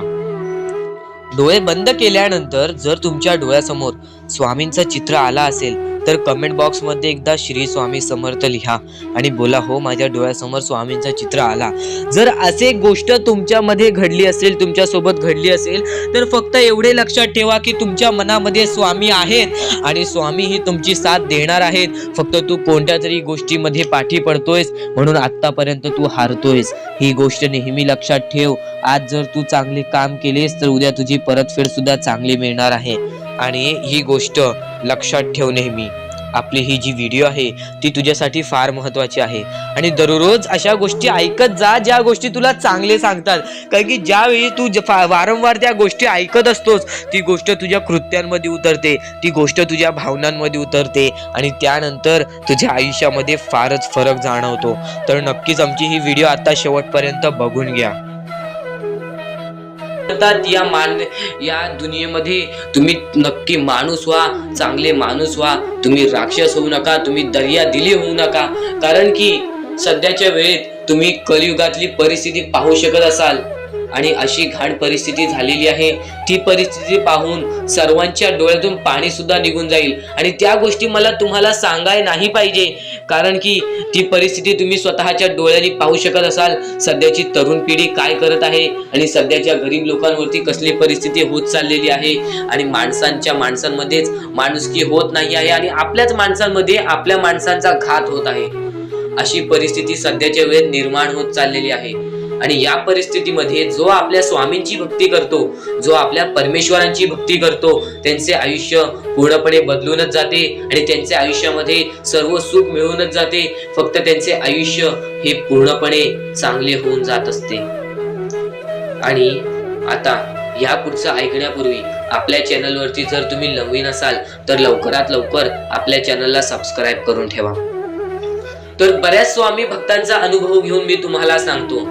डोळे बंद केल्यानंतर जर तुमच्या डोळ्यासमोर स्वामींचं चित्र आला असेल तर कमेंट बॉक्स मध्ये एकदा श्री स्वामी समर्थ लिहा आणि बोला, हो माझ्या डोळ्यासमोर स्वामींचं चित्र आला. जर असे गोष्ट तुमच्यामध्ये घडली असेल, तुमच्या सोबत घडली असेल, तर फक्त एवढे लक्षात ठेवा की तुमच्या मनामध्ये स्वामी आहेत आणि स्वामी ही तुमची साथ देणार आहेत. फक्त तू कोणत्या तरी गोष्टीमध्ये पाठी पडतोयस म्हणून आतापर्यंत तू हारतोयस. ही गोष्ट नेहमी लक्षात ठेव. आज जर तू चांगले काम केलेस तर उद्या तुझी परतफेड सुद्धा चांगली मिळणार आहे. आणि ही गोष्ट लक्षात ठेव नेहमी. आपली ही जी व्हिडिओ आहे ती तुझ्यासाठी फार महत्वाची आहे आणि दररोज अशा गोष्टी ऐकत जा ज्या गोष्टी तुला चांगले सांगतात. कारण की ज्यावेळी तू वारंवार त्या गोष्टी ऐकत असतोस ती गोष्ट तुझ्या कृत्यांमध्ये उतरते, ती गोष्ट तुझ्या भावनांमध्ये उतरते आणि त्यानंतर तुझ्या आयुष्यामध्ये फारच फरक जाणवतो. तर नक्कीच आमची ही व्हिडिओ आता शेवटपर्यंत बघून घ्या. या दुनियेमध्ये तुम्ही नक्की माणूस व्हा, चांगले माणूस व्हा. तुम्ही राक्षस होऊ नका, तुम्ही दर्या दिली होऊ नका. कारण की सध्याच्या वेळेत तुम्ही कलियुगातली परिस्थिती पाहू शकत असाल आणि अशी घाण परिस्थिती झालेली आहे. ती परिस्थिती पाहून सर्वांच्या डोळ्यातून पाणी सुद्धा निघून जाईल आणि त्या गोष्टी मला तुम्हाला सांगाय नाही पाहिजे. कारण की ती परिस्थिती तुम्ही स्वतःच्या डोळ्यांनी पाहू शकत असाल. सध्याची तरुण पिढी काय करत आहे आणि सध्याच्या गरीब लोकांवरती कसली परिस्थिती होत चाललेली आहे आणि माणसांमध्येच माणुसकी होत नाही आहे आणि आपल्याच माणसांमध्ये आपल्या माणसांचा घात होत आहे. अशी परिस्थिती सध्याच्या वेळेत निर्माण होत चाललेली आहे. आणि या परिस्थितीमध्ये जो आपल्या स्वामींची भक्ती करतो, जो आपल्या परमेश्वरांची भक्ती करतो, त्यांचे आयुष्य पूर्णपणे बदलूनच जाते आणि त्यांच्या आयुष्यामध्ये सर्व सुख मिळूनच जाते. फक्त त्यांचे आयुष्य हे पूर्णपणे चांगले होऊन जात असते. आणि आता या पुढचं ऐकण्यापूर्वी आपल्या चॅनलवरती जर तुम्ही नवीन असाल तर लवकरात लवकर आपल्या चॅनलला सबस्क्राईब करून ठेवा. तर बऱ्याच स्वामी भक्तांचा अनुभव घेऊन मी तुम्हाला सांगतो.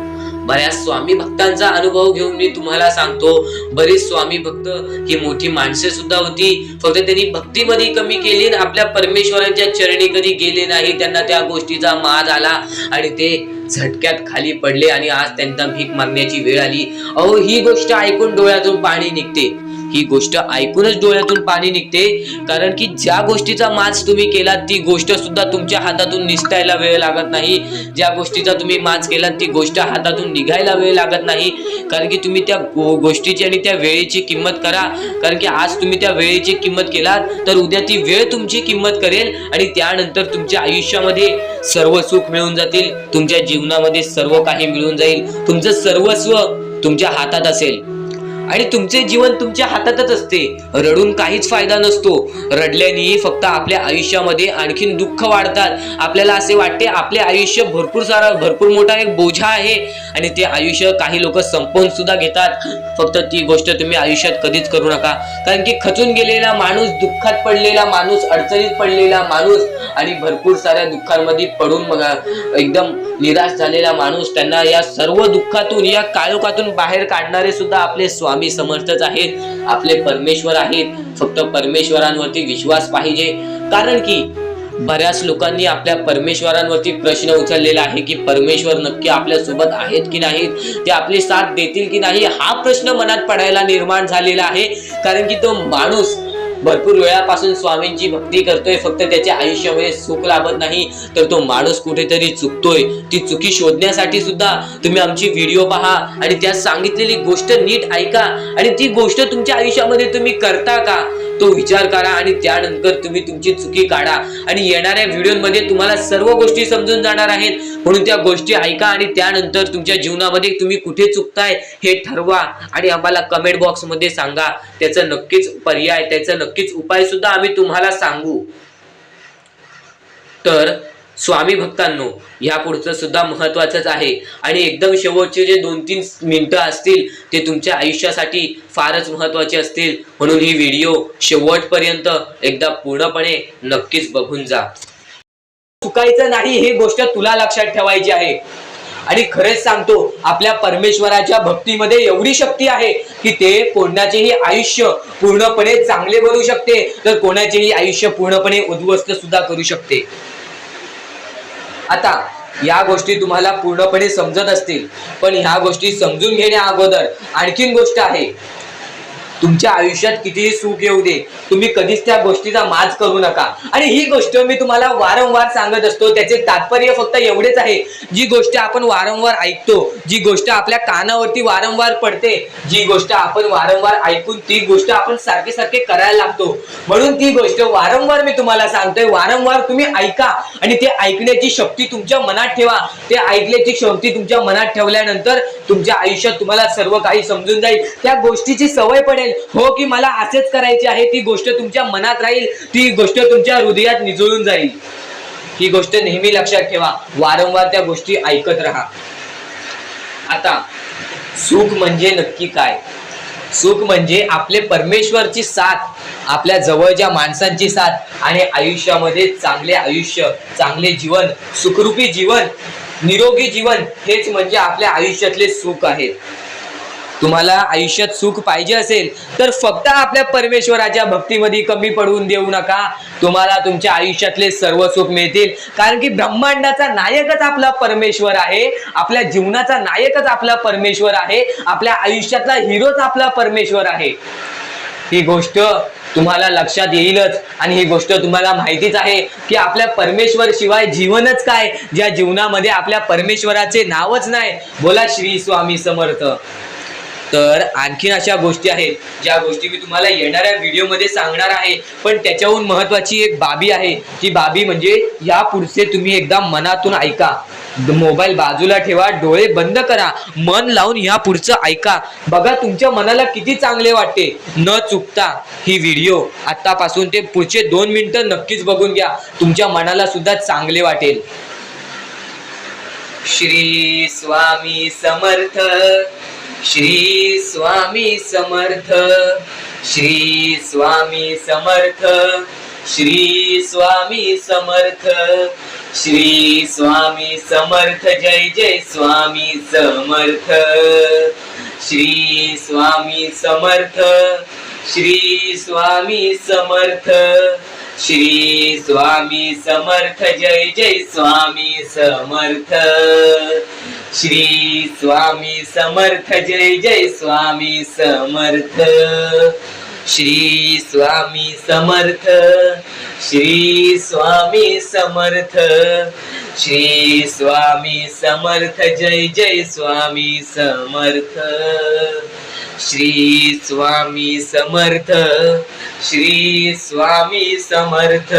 बरीच स्वामी भक्त ही मोठी माणसे सुद्धा होती. फक्त त्यांनी भक्तीमध्ये कमी केली, आपल्या परमेश्वरांच्या चरणी कधी गेले नाही. त्यांना त्या गोष्टीचा माज आला आणि ते झटक्यात खाली पडले आणि आज त्यांना भीक मागण्याची वेळ आली. अहो, ही गोष्ट ऐकून डोळ्यातून पाणी निघते. ही गोष्ट ऐकूनच डोळ्यातून पाणी निघते. कारण की ज्या गोष्टीचा माज तुम्ही केलात ती गोष्ट सुद्धा तुमच्या हातातून निसटायला वेळ लागत नाही. ज्या गोष्टीचा तुम्ही माज केलात ती गोष्ट हातातून निघायला वेळ लागत नाही. कारण की तुम्ही त्या गोष्टीची आणि त्या वेळेची किंमत करा. कारण की आज तुम्ही त्या वेळेची किंमत केलात तर उद्या ती वेळ तुमची किंमत करेल आणि त्यानंतर तुमच्या आयुष्यामध्ये सर्व सुख मिळून जातील. तुमच्या जीवनामध्ये सर्व काही मिळून जाईल. तुमचं सर्वस्व तुमच्या हातात असेल आणि तुमचे जीवन तुमच्या हातातच असते. रडून काहीच फायदा नसतो. रडल्याने फक्त आपल्या आयुष्यामध्ये आणखीन दुःख वाढतात. आपल्याला असे वाटते आपले आयुष्य भरपूर मोठा एक बोझा आहे आणि ते आयुष्य काही लोक संपवून सुद्धा घेतात. फक्त ती गोष्ट तुम्ही आयुष्यात कधीच करू नका. कारण की खचून गेलेला माणूस, दुःखात पडलेला माणूस, अडचणीत पडलेला माणूस आणि भरपूर साऱ्या दुःखांमध्ये पडून एकदम निराश झालेला माणूस, त्यांना या सर्व दुःखातून, या काळोखातून बाहेर काढणारे सुद्धा आपले स्वामी समर्थच आहेत, आपले परमेश्वर आहेत. फक्त परमेश्वरांवरती विश्वास पाहिजे. कारण की बऱ्याच लोकांनी आपल्या परमेश्वरांवरती प्रश्न उचललेला आहे की परमेश्वर नक्की आपल्या सोबत आहेत की नाहीत, ते आपली साथ देतील की नाही, हा प्रश्न मनात पडायला निर्माण झालेला आहे. कारण की तो माणूस भरपूर वेळापासून स्वामींची भक्ती करतोय, फक्त त्याच्या आयुष्यामध्ये सुख लाभत नाही, तर तो माणूस कुठेतरी चुकतोय. ती चुकी शोधण्यासाठी सुद्धा तुम्ही आमची व्हिडिओ पहा आणि त्यात सांगितलेली गोष्ट नीट ऐका आणि ती गोष्ट तुमच्या आयुष्यामध्ये तुम्ही करता का तो विचार करा आणि त्यानंतर तुम्ही तुमची चुकी काढा. आणि येणाऱ्या व्हिडिओमध्ये तुम्हाला सर्व गोष्टी समजून जाणार आहेत, म्हणून त्या गोष्टी ऐका आणि त्यानंतर तुमच्या जीवनामध्ये तुम्ही कुठे चुकताय हे ठरवा आणि आम्हाला कमेंट बॉक्स मध्ये सांगा. त्याचं नक्कीच पर्याय, त्याचा नक्कीच उपाय सुद्धा आम्ही तुम्हाला सांगू. तर स्वामी भक्तांनो, या पुढचं सुद्धा महत्वाचंच आहे आणि एकदम शेवटचे जे 2-3 मिनिटं असतील ते तुमच्या आयुष्यासाठी फारच महत्वाचे असतील, म्हणून ही व्हिडिओ शेवटपर्यंत एकदा पूर्णपणे नक्कीच बघून जा. चुकायचं नाही ही गोष्ट तुला लक्षात ठेवायची आहे. आणि खरेच सांगतो, आपल्या परमेश्वराच्या भक्तीमध्ये एवढी शक्ती आहे की ते कोणाचेही आयुष्य पूर्णपणे चांगले बनवू शकते, तर कोणाचेही आयुष्य पूर्णपणे उद्ध्वस्त सुद्धा करू शकते. आता या गोष्टी तुम्हाला पूर्णपणे समजत असतील, पण ह्या गोष्टी समजून घेण्या अगोदर आणखीन गोष्ट आहे. तुमच्या आयुष्यात कितीही सुख येऊ दे, तुम्ही कधीच त्या गोष्टीचा माज करू नका. आणि ही गोष्ट मी तुम्हाला वारंवार सांगत असतो, त्याचे तात्पर्य फक्त एवढेच आहे. जी गोष्ट आपण वारंवार ऐकतो, जी गोष्ट आपल्या कानावरती वारंवार पडते, जी गोष्ट आपण वारंवार ऐकून ती गोष्ट आपण सारखे सारखे करायला लागतो, म्हणून ती गोष्ट वारंवार मी तुम्हाला सांगतोय. वारंवार तुम्ही ऐका आणि ते ऐकण्याची शक्ती तुमच्या मनात ठेवा. ते ऐकण्याची शक्ती तुमच्या मनात ठेवल्यानंतर तुमच्या आयुष्यात तुम्हाला सर्व काही समजून जाईल. त्या गोष्टीची सवय पडेल, हो की मला असेच करायचे आहे. ती गोष्ट तुमच्या मनात राहील, ती गोष्ट तुमच्या हृदयात निजळून जाईल. ही गोष्ट नेहमी लक्षात ठेवा. वारंवार त्या गोष्टी ऐकत राहा. आता सुख म्हणजे नक्की काय? सुख म्हणजे आपले परमेश्वरची साथ, आपल्या जवळच्या माणसांची साथ आणि आयुष्यामध्ये चांगले आयुष्य, चांगले जीवन, सुखरूपी जीवन, निरोगी जीवन, हेच म्हणजे आपल्या आयुष्यातले सुख आहे. तुम्हाला आयुष्यात सुख पाहिजे असेल तर फक्त आपल्या परमेश्वराच्या भक्तीमध्ये कमी पडून देऊ नका. तुम्हाला तुमच्या आयुष्यातले सर्व सुख मिळतील, कारण की ब्रह्मांडाचा नायकच आपला परमेश्वर आहे. आपल्या जीवनाचा नायकच आपला परमेश्वर आहे. आपल्या आयुष्यातला हिरोच आपला परमेश्वर आहे. ही गोष्ट तुम्हाला लक्षात येईलच आणि ही गोष्ट तुम्हाला माहितीच आहे की आपल्या परमेश्वर शिवाय जीवनच काय, ज्या जीवनामध्ये आपल्या परमेश्वराचे नावच नाही. बोला श्री स्वामी समर्थ. तर आणखीन अशा गोष्टी आहेत ज्या गोष्टी मी तुम्हाला येणाऱ्या व्हिडिओमध्ये सांगणार आहे, पण त्याच्याहून महत्वाची एक बाबी आहे. ती बाबी म्हणजे या पुढचे तुम्ही एकदा मनातून ऐका. मोबाईल बाजूला ठेवा, डोळे बंद करा, मन लावून या पुढचं ऐका. बघा तुमच्या मनाला किती चांगले वाटते. न चुकता ही व्हिडिओ आतापासून ते पुढचे 2 मिनिटं नक्कीच बघून घ्या. तुमच्या मनाला सुद्धा चांगले वाटेल. श्री स्वामी समर्थ, श्री स्वामी समर्थ, श्री स्वामी समर्थ, श्री स्वामी समर्थ, श्री स्वामी समर्थ. जय जय स्वामी समर्थ. श्री स्वामी समर्थ, श्री स्वामी समर्थ, श्री स्वामी समर्थ. जय जय स्वामी समर्थ. श्री स्वामी समर्थ. जय जय स्वामी समर्थ. श्री स्वामी समर्थ. श्री स्वामी समर्थ. श्री स्वामी समर्थ. जय जय स्वामी समर्थ. श्री स्वामी समर्थ. श्री स्वामी समर्थ.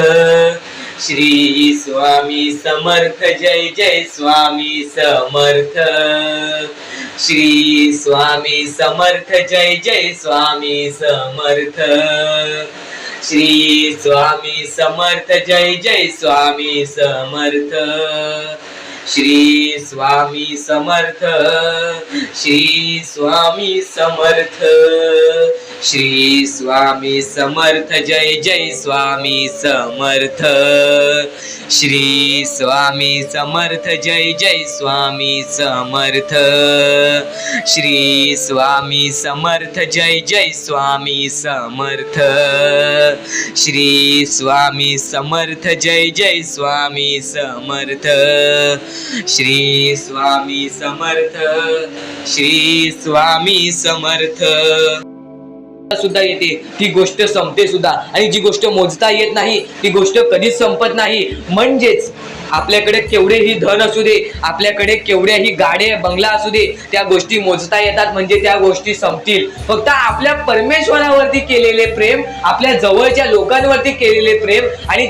श्री स्वामी समर्थ. जय जय स्वामी समर्थ. श्री स्वामी समर्थ. जय जय स्वामी समर्थ. श्री स्वामी समर्थ. जय जय स्वामी समर्थ. श्री स्वामी समर्थ. श्री स्वामी समर्थ. श्री स्वामी समर्थ. जय जय स्वामी समर्थ. श्री स्वामी समर्थ. जय जय स्वामी समर्थ. श्री स्वामी समर्थ. जय जय स्वामी समर्थ. श्री स्वामी समर्थ. जय जय स्वामी समर्थ. श्री स्वामी समर्थ. श्री स्वामी समर्थ. सुद्धा येते, ती गोष्ट संपते सुद्धा, आणि जी गोष्ट मोजता येत नाही ती गोष्ट कधीच संपत नाही. म्हणजेच आपल्याकडे केवढेही धन असू दे, आपल्याकडे केवढ्याही गाडे बंगला असू दे, त्या गोष्टी मोजता येतात म्हणजे त्या गोष्टी संपतील. फक्त आपल्या परमेश्वरावरती केलेले प्रेम, आपल्या जवळच्या लोकांवरती केलेले प्रेम आणि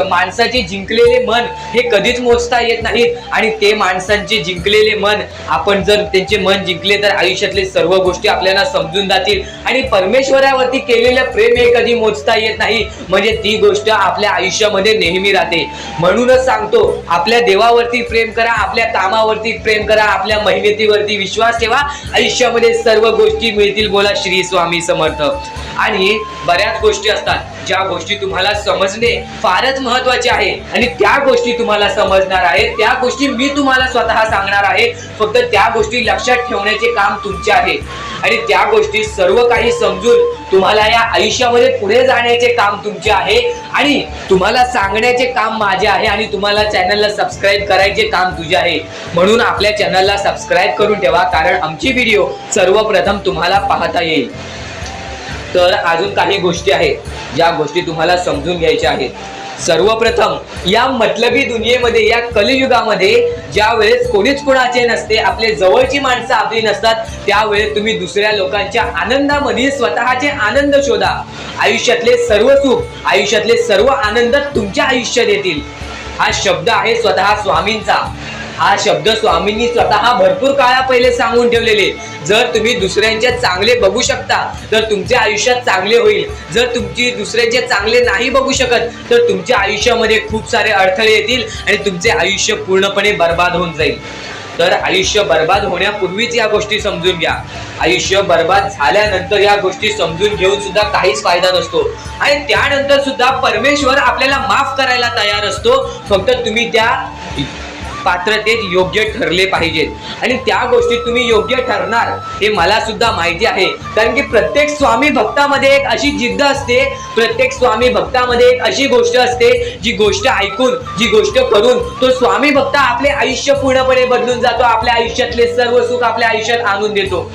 माणसाचे जिंकलेले मन हे कधीच मोजता येत नाहीत. आणि ते माणसांचे जिंकलेले मन, आपण जर त्यांचे मन जिंकले तर आयुष्यातले सर्व गोष्टी आपल्याला समजून जातील. आणि परमेश्वरावरती केलेलं प्रेम हे कधी मोजता येत नाही म्हणजे ती गोष्ट आपल्या आयुष्यामध्ये नेहमी राहते. म्हणून सांगतो, आपल्या देवावरती प्रेम करा, आपल्या कामावरती प्रेम करा, आपल्या मेहनतीवरती विश्वास ठेवा, आयुष्यामध्ये सर्व गोष्टी मिळतील. बोला श्री स्वामी समर्थ. आणि बऱ्याच गोष्टी असतात ज्या गोष्टी तुम्हाला समजणे फारच महत्वाचे आहे, आणि त्या गोष्टी तुम्हाला समजणार आहेत, त्या गोष्टी मी तुम्हाला स्वतः सांगणार आहे. फक्त त्या गोष्टी लक्षात ठेवण्याचे काम तुमचे आहे, आणि त्या गोष्टी सर्व काही समजून तुम्हाला या आयुष्यामध्ये पुढे जाण्याचे काम तुमचे आहे, आणि तुम्हाला सांगण्याचे काम माझे आहे, आणि तुम्हाला चॅनलला सबस्क्राईब करायचे काम तुझे आहे. म्हणून आपल्या चॅनलला सबस्क्राईब करून ठेवा, कारण आमची व्हिडिओ सर्वप्रथम तुम्हाला पाहता येईल. तर अजून काही गोष्टी आहेत ज्या गोष्टी तुम्हाला समजून घ्यायच्या आहेत. सर्वप्रथम, या मतलबी दुनियेमध्ये, या कलियुगामध्ये ज्या वेळेस कोणीच कोणाचे नसते, आपले जवळची माणसं आपली नसतात, त्यावेळेस तुम्ही दुसऱ्या लोकांच्या आनंदामध्ये स्वतःचे आनंद शोधा. आयुष्यातले सर्व सुख, आयुष्यातले सर्व आनंद तुमच्या आयुष्यात येतील. हा शब्द आहे स्वतः स्वामींचा. हा शब्द स्वामींनी स्वतः भरपूर काळा पहिले सांगून ठेवलेले. जर तुम्ही दुसऱ्यांचे चांगले बघू शकता तर तुमच्या आयुष्यात चांगले होईल. जर तुमची दुसऱ्यांचे चांगले नाही बघू शकत तर तुमच्या आयुष्यामध्ये खूप सारे अडथळे येतील आणि तुमचे आयुष्य पूर्णपणे बर्बाद होऊन जाईल. तर आयुष्य बर्बाद होण्यापूर्वीच या गोष्टी समजून घ्या. आयुष्य बर्बाद झाल्यानंतर या गोष्टी समजून घेऊन सुद्धा काहीच फायदा नसतो, आणि त्यानंतर सुद्धा परमेश्वर आपल्याला माफ करायला तयार असतो. फक्त तुम्ही त्या पात्रतेत योग्य ठरले पाहिजेत, आणि त्या गोष्टीत तुम्ही योग्य ठरणार हे मला सुद्धा माहिती आहे. कारण की प्रत्येक स्वामी भक्तामध्ये एक अशी जिद्द असते, प्रत्येक स्वामी भक्तामध्ये एक अशी गोष्ट असते, जी गोष्ट ऐकून, जी गोष्ट करून तो स्वामी भक्त आपले आयुष्य पूर्णपणे बदलून जातो, आपल्या आयुष्यातले सर्व सुख आपल्या आयुष्यात आणून देतो.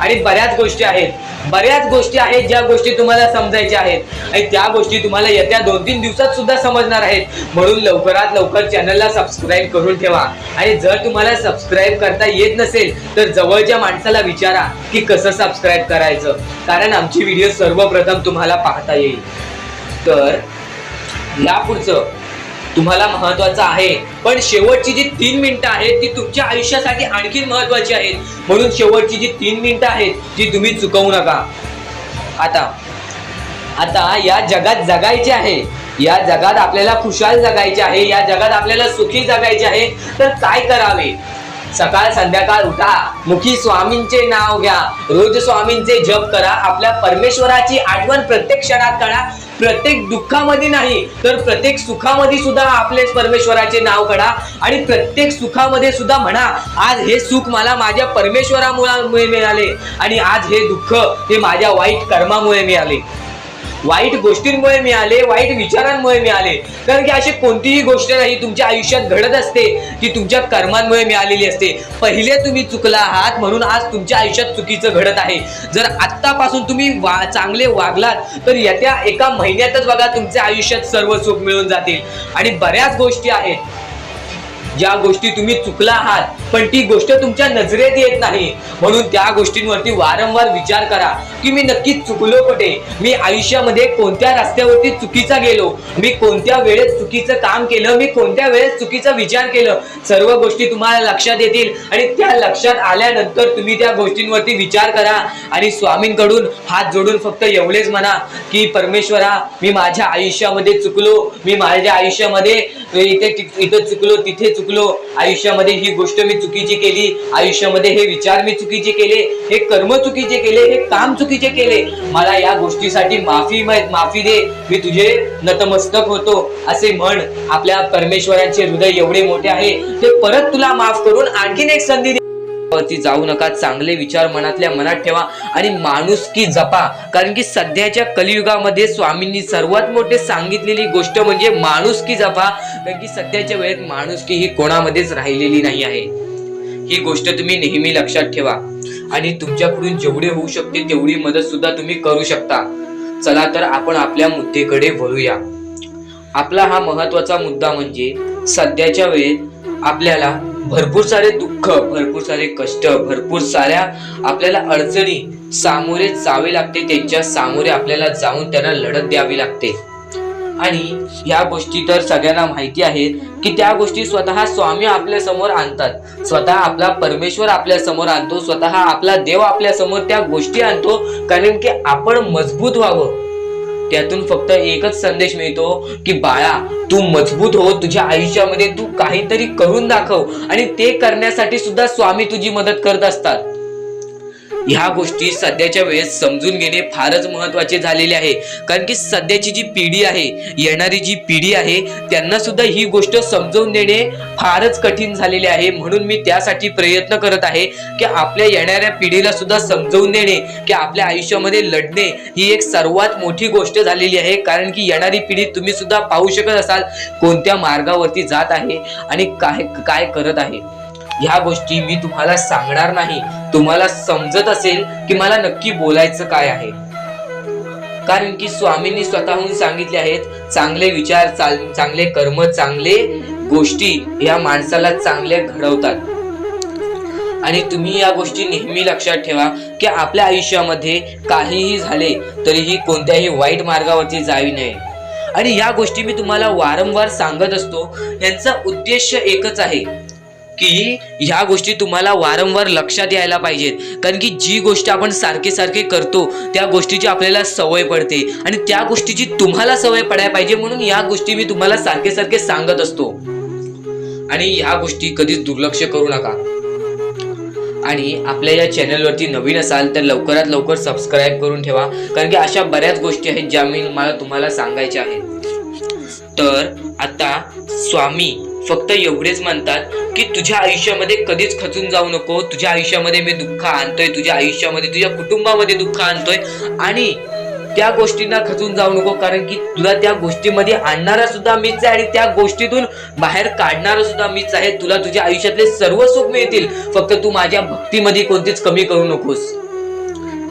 आणि बऱ्याच गोष्टी आहेत ज्या गोष्टी तुम्हाला समजायच्या आहेत, आणि त्या गोष्टी तुम्हाला येत्या 2-3 दिवसात सुद्धा समजणार आहेत. म्हणून लवकरात लवकर चॅनलला सबस्क्राईब करून ठेवा. आणि जर तुम्हाला सबस्क्राईब करता येत नसेल तर जवळच्या माणसाला विचारा की कसं सबस्क्राईब करायचं, कारण आमची व्हिडिओ सर्वप्रथम तुम्हाला पाहता येईल. तर यापुढचं तुम्हाला महत्वाचं आहे, पण शेवटची जी 3 मिनिटं आहेत ती तुमच्या आयुष्यासाठी आणखी महत्वाची आहेत. म्हणून शेवटची जी 3 मिनिटं आहेत ती तुम्ही चुकवू नका. आता या जगात जगायचे आहे, या जगात आपल्याला खुशाल जगायचे आहे, या जगात आपल्याला सुखी जगायचे आहे. तर काय करावे? सकाळ संध्याकाळ उठा, मुखी स्वामींचे नाव घ्या, रोज स्वामींचे जप करा, आपल्या परमेश्वराची आठवण प्रत्येक क्षणात करा. प्रत्येक दुःखामध्ये नाही तर प्रत्येक सुखामध्ये सुद्धा आपले परमेश्वराचे नाव काढा, आणि प्रत्येक सुखामध्ये सुद्धा म्हणा, आज हे सुख मला माझ्या परमेश्वरामुळे मिळाले, आणि आज हे दुःख हे माझ्या वाईट कर्मामुळे मिळाले, वाईट गोष्टींमुळे मिळाले, वाईट विचारांमुळे मिळाले. कारण की अशी कोणतीही गोष्ट नाही तुमच्या आयुष्यात घडत असते की तुमच्या कर्मांमुळे मिळालेली असते. पहिले तुम्ही चुकला आहात म्हणून आज तुमच्या आयुष्यात चुकीचं घडत आहे. जर आत्तापासून तुम्ही चांगले वागलात तर येत्या 1 महिन्यातच बघा तुमच्या आयुष्यात सर्व सुख मिळून जातील. आणि बऱ्याच गोष्टी आहेत ज्या गोष्टी तुम्ही चुकला आहात पण ती गोष्ट तुमच्या नजरेत येत नाही, म्हणून त्या गोष्टींवरती वारंवार विचार करा की मी नक्की चुकलो कुठे, मी आयुष्यामध्ये कोणत्या रस्त्यावरती चुकीचा गेलो, मी कोणत्या वेळेत चुकीचं काम केलं, मी कोणत्या वेळेत चुकीचा विचार केलं. सर्व गोष्टी तुम्हाला लक्षात येतील, आणि त्या लक्षात आल्यानंतर तुम्ही त्या गोष्टींवरती विचार करा आणि स्वामींकडून हात जोडून फक्त एवढेच म्हणा की परमेश्वरा, मी माझ्या आयुष्यामध्ये चुकलो, मी माझ्या आयुष्यामध्ये इथे चुकलो, तिथे चुकलो, आयुष्यामध्ये ही गोष्ट मी चुकीची केली, आयुष्यामध्ये हे विचार मी चुकीचे केले, हे कर्म चुकीचे केले, हे काम चुकीचे केले, मला या गोष्टीसाठी माफी दे, मी तुझे नतमस्तक होतो असे म्हण. आपल्या परमेश्वराचे हृदय एवढे मोठे आहे, ते परत तुला माफ करून आणखीन एक संधी वरती जाऊ नका. चांगले विचार मनातल्या मनात ठेवा आणि माणुसकी जपा, कारण की सध्याच्या कलियुगामध्ये स्वामींनी सर्वात मोठे सांगितलेली गोष्ट म्हणजे माणुसकी जपा. कारण की सध्याच्या वेळेत माणुसकी ही कोणामध्येच राहिलेली नाही आहे. ही गोष्ट तुम्ही नेहमी लक्षात ठेवा. आणि तुमच्याकडून जेवढे होऊ शकते तेवढी मदत सुद्धा तुम्ही करू शकता. चला तर आपण आपल्या मुद्द्याकडे वळूया. आपला हा महत्वाचा मुद्दा म्हणजे सध्याच्या वेळेत आपल्याला भरपूर सारे दुःख, भरपूर सारे कष्ट, भरपूर साऱ्या आपल्याला अडचणी सामोरे जावे लागते. त्यांच्या सामोरे आपल्याला जाऊन त्यांना लढत द्यावी लागते. आणि ह्या गोष्टी तर सगळ्यांना माहिती आहेत की त्या गोष्टी स्वतः स्वामी आपल्या समोर आणतात, स्वतः आपला परमेश्वर आपल्या समोर आणतो, स्वतः आपला देव आपल्या समोर त्या गोष्टी आणतो, कारण की आपण मजबूत व्हावं. त्यातून फक्त एकच संदेश मिळतो की बाळा, तू मजबूत हो, तुझ्या आयुष्यामध्ये तू काहीतरी करून दाखव. आणि ते करण्यासाठी सुद्धा स्वामी तुझी मदत करत असतात. ह्या गोष्टी सध्याच्या वेळेस समजून घेणे फारच महत्वाचे झालेले आहे, कारण की सध्याची जी पिढी आहे, येणारी जी पिढी आहे, त्यांना सुद्धा ही गोष्ट समजून देणे फारच कठीण झालेले आहे. म्हणून मी त्यासाठी प्रयत्न करत आहे की आपल्या येणाऱ्या पिढीला सुद्धा समजवून देणे की आपल्या आयुष्यामध्ये लढणे ही एक सर्वात मोठी गोष्ट झालेली आहे. कारण की येणारी पिढी तुम्ही सुद्धा पाहू शकत असाल कोणत्या मार्गावरती जात आहे आणि काय करत आहे. ह्या गोष्टी मी तुम्हाला सांगणार नाही. तुम्हाला समजत असेल की मला नक्की बोलायचं काय आहे, कारण की स्वामींनी स्वतःहून सांगितले आहेत, चांगले विचार, चांगले कर्म, चांगले गोष्टी या माणसाला चांगले घडवतात. आणि तुम्ही या गोष्टी नेहमी लक्षात ठेवा की आपल्या आयुष्यामध्ये काहीही झाले तरीही कोणत्याही वाईट मार्गावरती जाऊ नये. आणि या गोष्टी मी तुम्हाला वारंवार सांगत असतो. यांचा उद्देश एकच आहे की ह्या गोष्टी तुम्हाला वारंवार लक्षात यायला पाहिजेत, कारण की जी गोष्ट आपण सारखे सारखे करतो त्या गोष्टीची आपल्याला सवय पडते आणि त्या गोष्टीची तुम्हाला सवय पडायला पाहिजे, म्हणून या गोष्टी मी तुम्हाला सारखे सारखे सांगत असतो. आणि ह्या गोष्टी कधीच दुर्लक्ष करू नका. आणि आपल्या या चॅनलवरती नवीन असाल तर लवकरात लवकर सबस्क्राईब करून ठेवा, कारण की अशा बऱ्याच गोष्टी आहेत ज्या मला तुम्हाला सांगायच्या आहेत. तर आता स्वामी फक्त एवढेच म्हणतात की तुझ्या आयुष्यामध्ये कधीच खचून जाऊ नको. तुझ्या आयुष्यामध्ये मी दुःख आणतोय, तुझ्या आयुष्यामध्ये, तुझ्या कुटुंबामध्ये दुःख आणतोय आणि त्या गोष्टींना खचून जाऊ नको, कारण की तुला त्या गोष्टीमध्ये आणणारा सुद्धा मीच आहे आणि त्या गोष्टीतून बाहेर काढणारा सुद्धा मीच आहे. तुला तुझ्या आयुष्यातले सर्व सुख मिळतील, फक्त तू माझ्या भक्तीमध्ये कोणतीच कमी करू नकोस.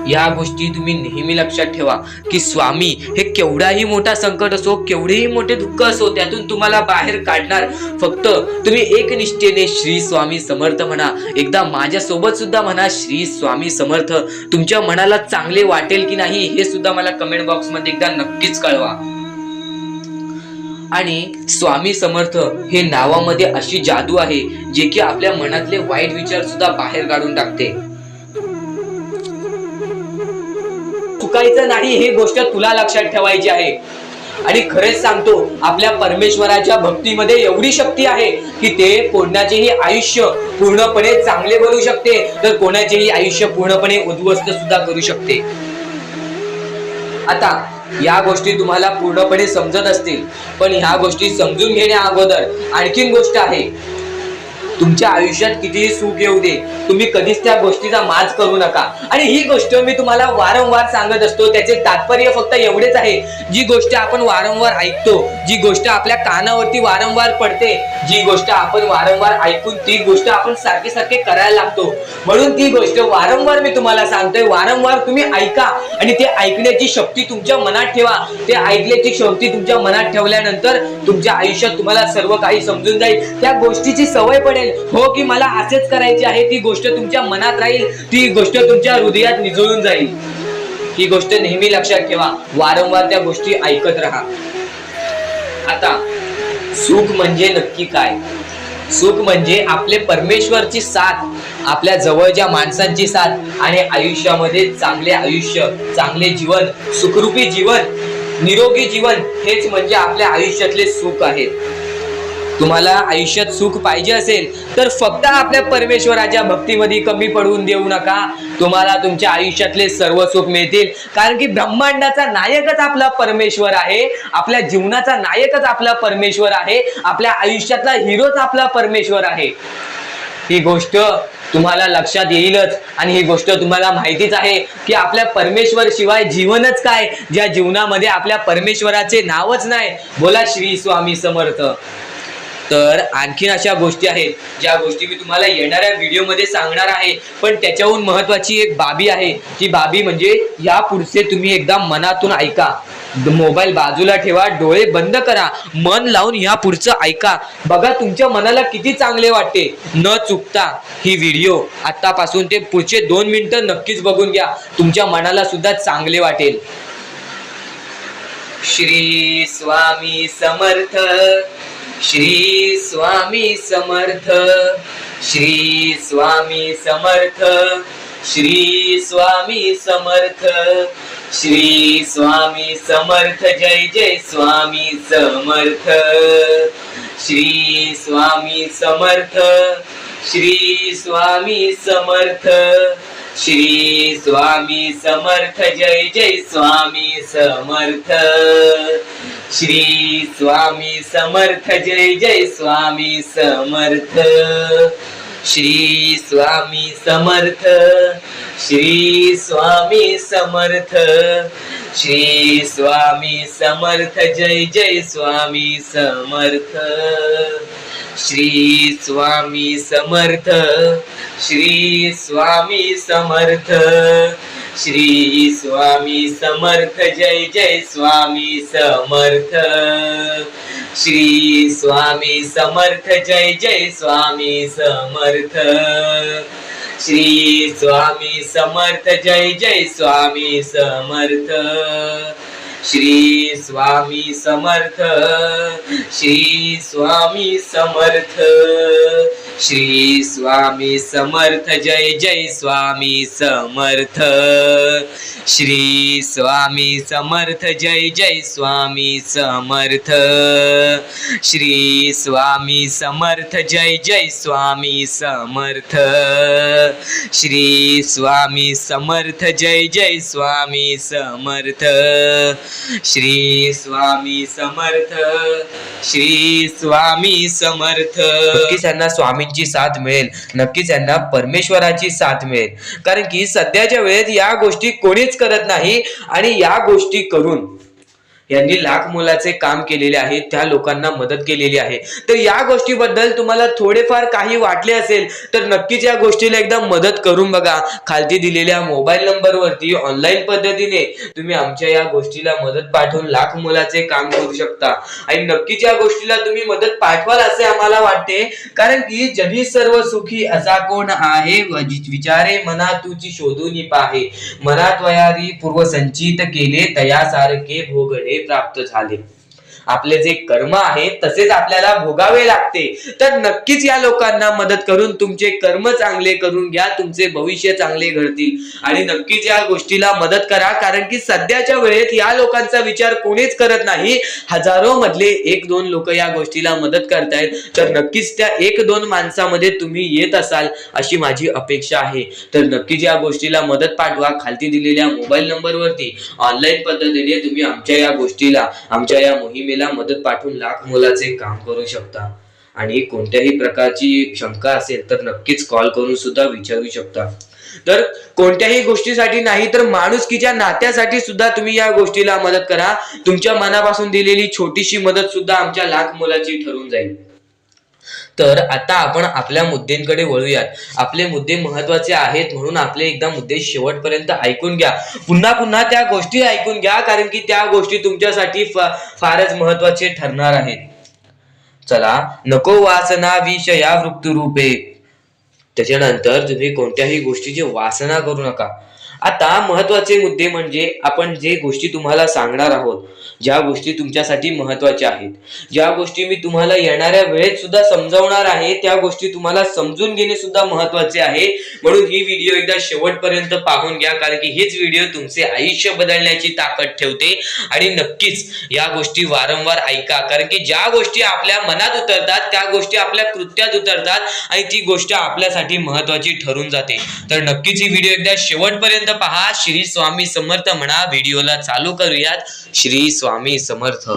या गोष्टी तुम्ही नेहमी लक्षात ठेवा की स्वामी हे केवढाही मोठा संकट असो, केवढेही मोठे दुःख असो, त्यातून तुम्हाला बाहेर काढणार. फक्त तुम्ही एक निष्ठेने श्री स्वामी समर्थ म्हणा. एकदा माझ्या सोबत सुद्धा म्हणा श्री स्वामी समर्थ. तुमच्या मनाला चांगले वाटेल की नाही हे सुद्धा मला कमेंट बॉक्स मध्ये एकदा नक्कीच कळवा. आणि स्वामी समर्थ हे नावामध्ये अशी जादू आहे जे की आपल्या मनातले वाईट विचार सुद्धा बाहेर काढून टाकते. चुकायचं नाही ही गोष्ट तुला लक्षात ठेवायची आहे. आणि खरेच सांगतो, आपल्या परमेश्वराच्या भक्तीमध्ये एवढी शक्ती आहे की ते कोणाचेही आयुष्य पूर्णपणे चांगले बनवू शकते, तर कोणाचेही आयुष्य पूर्णपणे उद्ध्वस्त सुद्धा करू शकते. आता या गोष्टी तुम्हाला पूर्णपणे समजत असतील, पण ह्या गोष्टी समजून घेण्या अगोदर आणखीन गोष्ट आहे. तुमच्या आयुष्यात कितीही सुख येऊ दे, तुम्ही कधीच त्या गोष्टीचा माज करू नका. आणि ही गोष्ट मी तुम्हाला वारंवार सांगत असतो. त्याचे तात्पर्य फक्त एवढेच आहे, जी गोष्ट आपण वारंवार ऐकतो, जी गोष्ट आपल्या कानावरती वारंवार पडते, जी गोष्ट आपण वारंवार ऐकून ती गोष्ट आपण सारखे सारखे करायला लागतो, म्हणून ती गोष्ट वारंवार मी तुम्हाला सांगतोय. वारंवार तुम्ही ऐका आणि ते ऐकण्याची शक्ती तुमच्या मनात ठेवा. ते ऐकण्याची शक्ती तुमच्या मनात ठेवल्यानंतर तुमच्या आयुष्यात तुम्हाला सर्व काही समजून जाईल. त्या गोष्टीची सवय पडेल, हो की मला असेच करायचे आहे. ती गोष्ट तुमच्या मनात राहील, ती गोष्ट तुमच्या हृदयात निजळून जाईल. ही गोष्ट नेहमी लक्षात ठेवा. वारंवार त्या गोष्टी ऐकत राहा. आता सुख म्हणजे नक्की काय? सुख म्हणजे आपले परमेश्वरची साथ, आपल्या जवळच्या माणसांची साथ आणि आयुष्यामध्ये चांगले आयुष्य, चांगले जीवन, सुखरूपी जीवन, निरोगी जीवन, हेच म्हणजे आपल्या आयुष्यातले सुख आहे. तुम्हाला आयुष्यात सुख पाहिजे असेल तर फक्त आपल्या परमेश्वराच्या भक्तीमध्ये कमी पडून देऊ नका. तुम्हाला तुमच्या आयुष्यातले सर्व सुख मिळतील, कारण की ब्रह्मांडाचा नायकच आपला परमेश्वर आहे. आपल्या जीवनाचा नायकच आपला परमेश्वर आहे. आपल्या आयुष्यातला हिरोच आपला परमेश्वर आहे. ही गोष्ट तुम्हाला लक्षात येईलच. आणि ही गोष्ट तुम्हाला माहितीच आहे की आपल्या परमेश्वर शिवाय जीवनच काय, ज्या जीवनामध्ये आपल्या परमेश्वराचे नावच नाही. बोला श्री स्वामी समर्थ. तर आणखीन अशा गोष्टी आहेत ज्या गोष्टी मी तुम्हाला येणाऱ्या व्हिडिओमध्ये सांगणार आहे, पण त्याच्याहून महत्वाची एक बाबी आहे. ती बाबी म्हणजे या पुढचे तुम्ही एकदा मनातून ऐका. मोबाईल बाजूला ठेवा, डोळे बंद करा, मन लावून या पुढचं ऐका. बघा तुमच्या मनाला किती चांगले वाटते. न चुकता ही व्हिडिओ आतापासून ते पुढचे 2 मिनिटं नक्कीच बघून घ्या. तुमच्या मनाला सुद्धा चांगले वाटेल. श्री स्वामी समर्थ, श्री स्वामी समर्थ, श्री स्वामी समर्थ, श्री स्वामी समर्थ, श्री स्वामी समर्थ. जय जय स्वामी समर्थ. श्री स्वामी समर्थ, श्री स्वामी समर्थ, श्री स्वामी समर्थ. जय जय स्वामी समर्थ. श्री स्वामी समर्थ. जय जय स्वामी समर्थ. श्री स्वामी समर्थ. श्री स्वामी समर्थ. श्री स्वामी समर्थ. जय जय स्वामी समर्थ. श्री स्वामी समर्थ. श्री स्वामी समर्थ. श्री स्वामी समर्थ. जय जय स्वामी समर्थ. श्री स्वामी समर्थ. जय जय स्वामी समर्थ. श्री स्वामी समर्थ. जय जय स्वामी समर्थ. श्री स्वामी समर्थ. श्री स्वामी समर्थ. श्री स्वामी समर्थ. जय जय स्वामी समर्थ. श्री स्वामी समर्थ. जय जय स्वामी समर्थ. श्री स्वामी समर्थ. जय जय स्वामी समर्थ. श्री स्वामी समर्थ. जय जय स्वामी समर्थ. श्री स्वामी समर्थ. श्री स्वामी समर्थ. नक्कीच यांना स्वामींची साथ मिळेल, नक्कीच यांना परमेश्वराची साथ मिळेल. कारण की सध्याच्या वेळेत या गोष्टी कोणीच करत नाही आणि या गोष्टी करून यांनी लाख मोलाचे काम केलेले आहे, त्या लोकांना मदत केलेली आहे. तर या गोष्टीबद्दल तुम्हाला थोडेफार काही वाटले असेल तर नक्कीच या गोष्टीला एकदा मदत करून बघा. खालती दिलेल्या मोबाईल नंबरवरती ऑनलाईन पद्धतीने तुम्ही आमच्या या गोष्टीला मदत पाठवून लाख मोलाचे काम करू शकता. आणि नक्कीच या गोष्टीला तुम्ही मदत पाठवाल असे आम्हाला वाटते. कारण की जनी सर्व सुखी असा कोण आहे, विचारे मना तुझी शोधून पाहे, मनात वयारी पूर्व संचित केले, तयासारखे भोगणे प्राप्त झाले. आपले जे कर्म आहे तसेच आपल्याला भोगावे लागते. तर नक्कीच या लोकांना मदत करून तुमचे कर्म चांगले करून घ्या, तुमचे भविष्य चांगले घडतील. आणि नक्कीच या गोष्टीला मदत करा. कारण की सध्याच्या वेळेत या लोकांचा विचार कोणीच करत नाही. हजारो मधले 1-2 लोक या गोष्टीला मदत करतायत. तर नक्कीच त्या 1-2 माणसामध्ये तुम्ही येत असाल अशी माझी अपेक्षा आहे. तर नक्कीच या गोष्टीला मदत पाठवा. खालती दिलेल्या मोबाईल नंबरवरती ऑनलाईन पद्धतीने तुम्ही आमच्या या गोष्टीला, आमच्या या मोहिमेला मदत पाठवून लाख मोलाचे काम करू शकता. आणि कोणत्याही प्रकारची शंका असेल तर नक्कीच कॉल करून सुद्धा विचारू शकता. तर कोणत्याही गोष्टीसाठी नाही तर माणुसकीच्या नात्यासाठी सुद्धा तुम्ही या गोष्टीला मदत करा. तुमच्या मनापासून दिलेली छोटीशी मदत सुद्धा आमच्या लाख मोलाची ठरून जाईल. तर आता आपण आपल्या मुद्द्यांकडे वळूयात. आपले मुद्दे महत्वाचे आहेत म्हणून आपले एकदा मुद्दे शेवटपर्यंत ऐकून घ्या. पुन्हा पुन्हा त्या गोष्टी ऐकून घ्या, कारण की त्या गोष्टी तुमच्यासाठी फारच महत्वाचे ठरणार आहेत. चला, नको वासना विषया वृत्तरूपे. त्याच्यानंतर तुम्ही कोणत्याही गोष्टीची वासना करू नका. आता महत्वाचे मुद्दे म्हणजे आपण जे गोष्टी तुम्हाला सांगणार आहोत, ज्या गोष्टी तुमच्यासाठी महत्वाच्या आहेत, ज्या गोष्टी मी तुम्हाला येणाऱ्या वेळेत सुद्धा समजावणार आहे, त्या गोष्टी तुम्हाला समजून घेणे सुद्धा महत्वाचे आहे. म्हणून ही व्हिडिओ एकदा शेवटपर्यंत पाहून घ्या, कारण की हीच व्हिडिओ तुमचे आयुष्य बदलण्याची ताकद ठेवते. आणि नक्कीच या गोष्टी वारंवार ऐका, कारण की ज्या गोष्टी आपल्या मनात उतरतात त्या गोष्टी आपल्या कृत्यात उतरतात आणि ती गोष्ट आपल्यासाठी महत्वाची ठरून जाते. तर नक्कीच ही व्हिडिओ एकदा शेवटपर्यंत पहा. श्री स्वामी समर्थ म्हणा. व्हिडिओला चालू करूयात. श्री स्वामी समर्थ.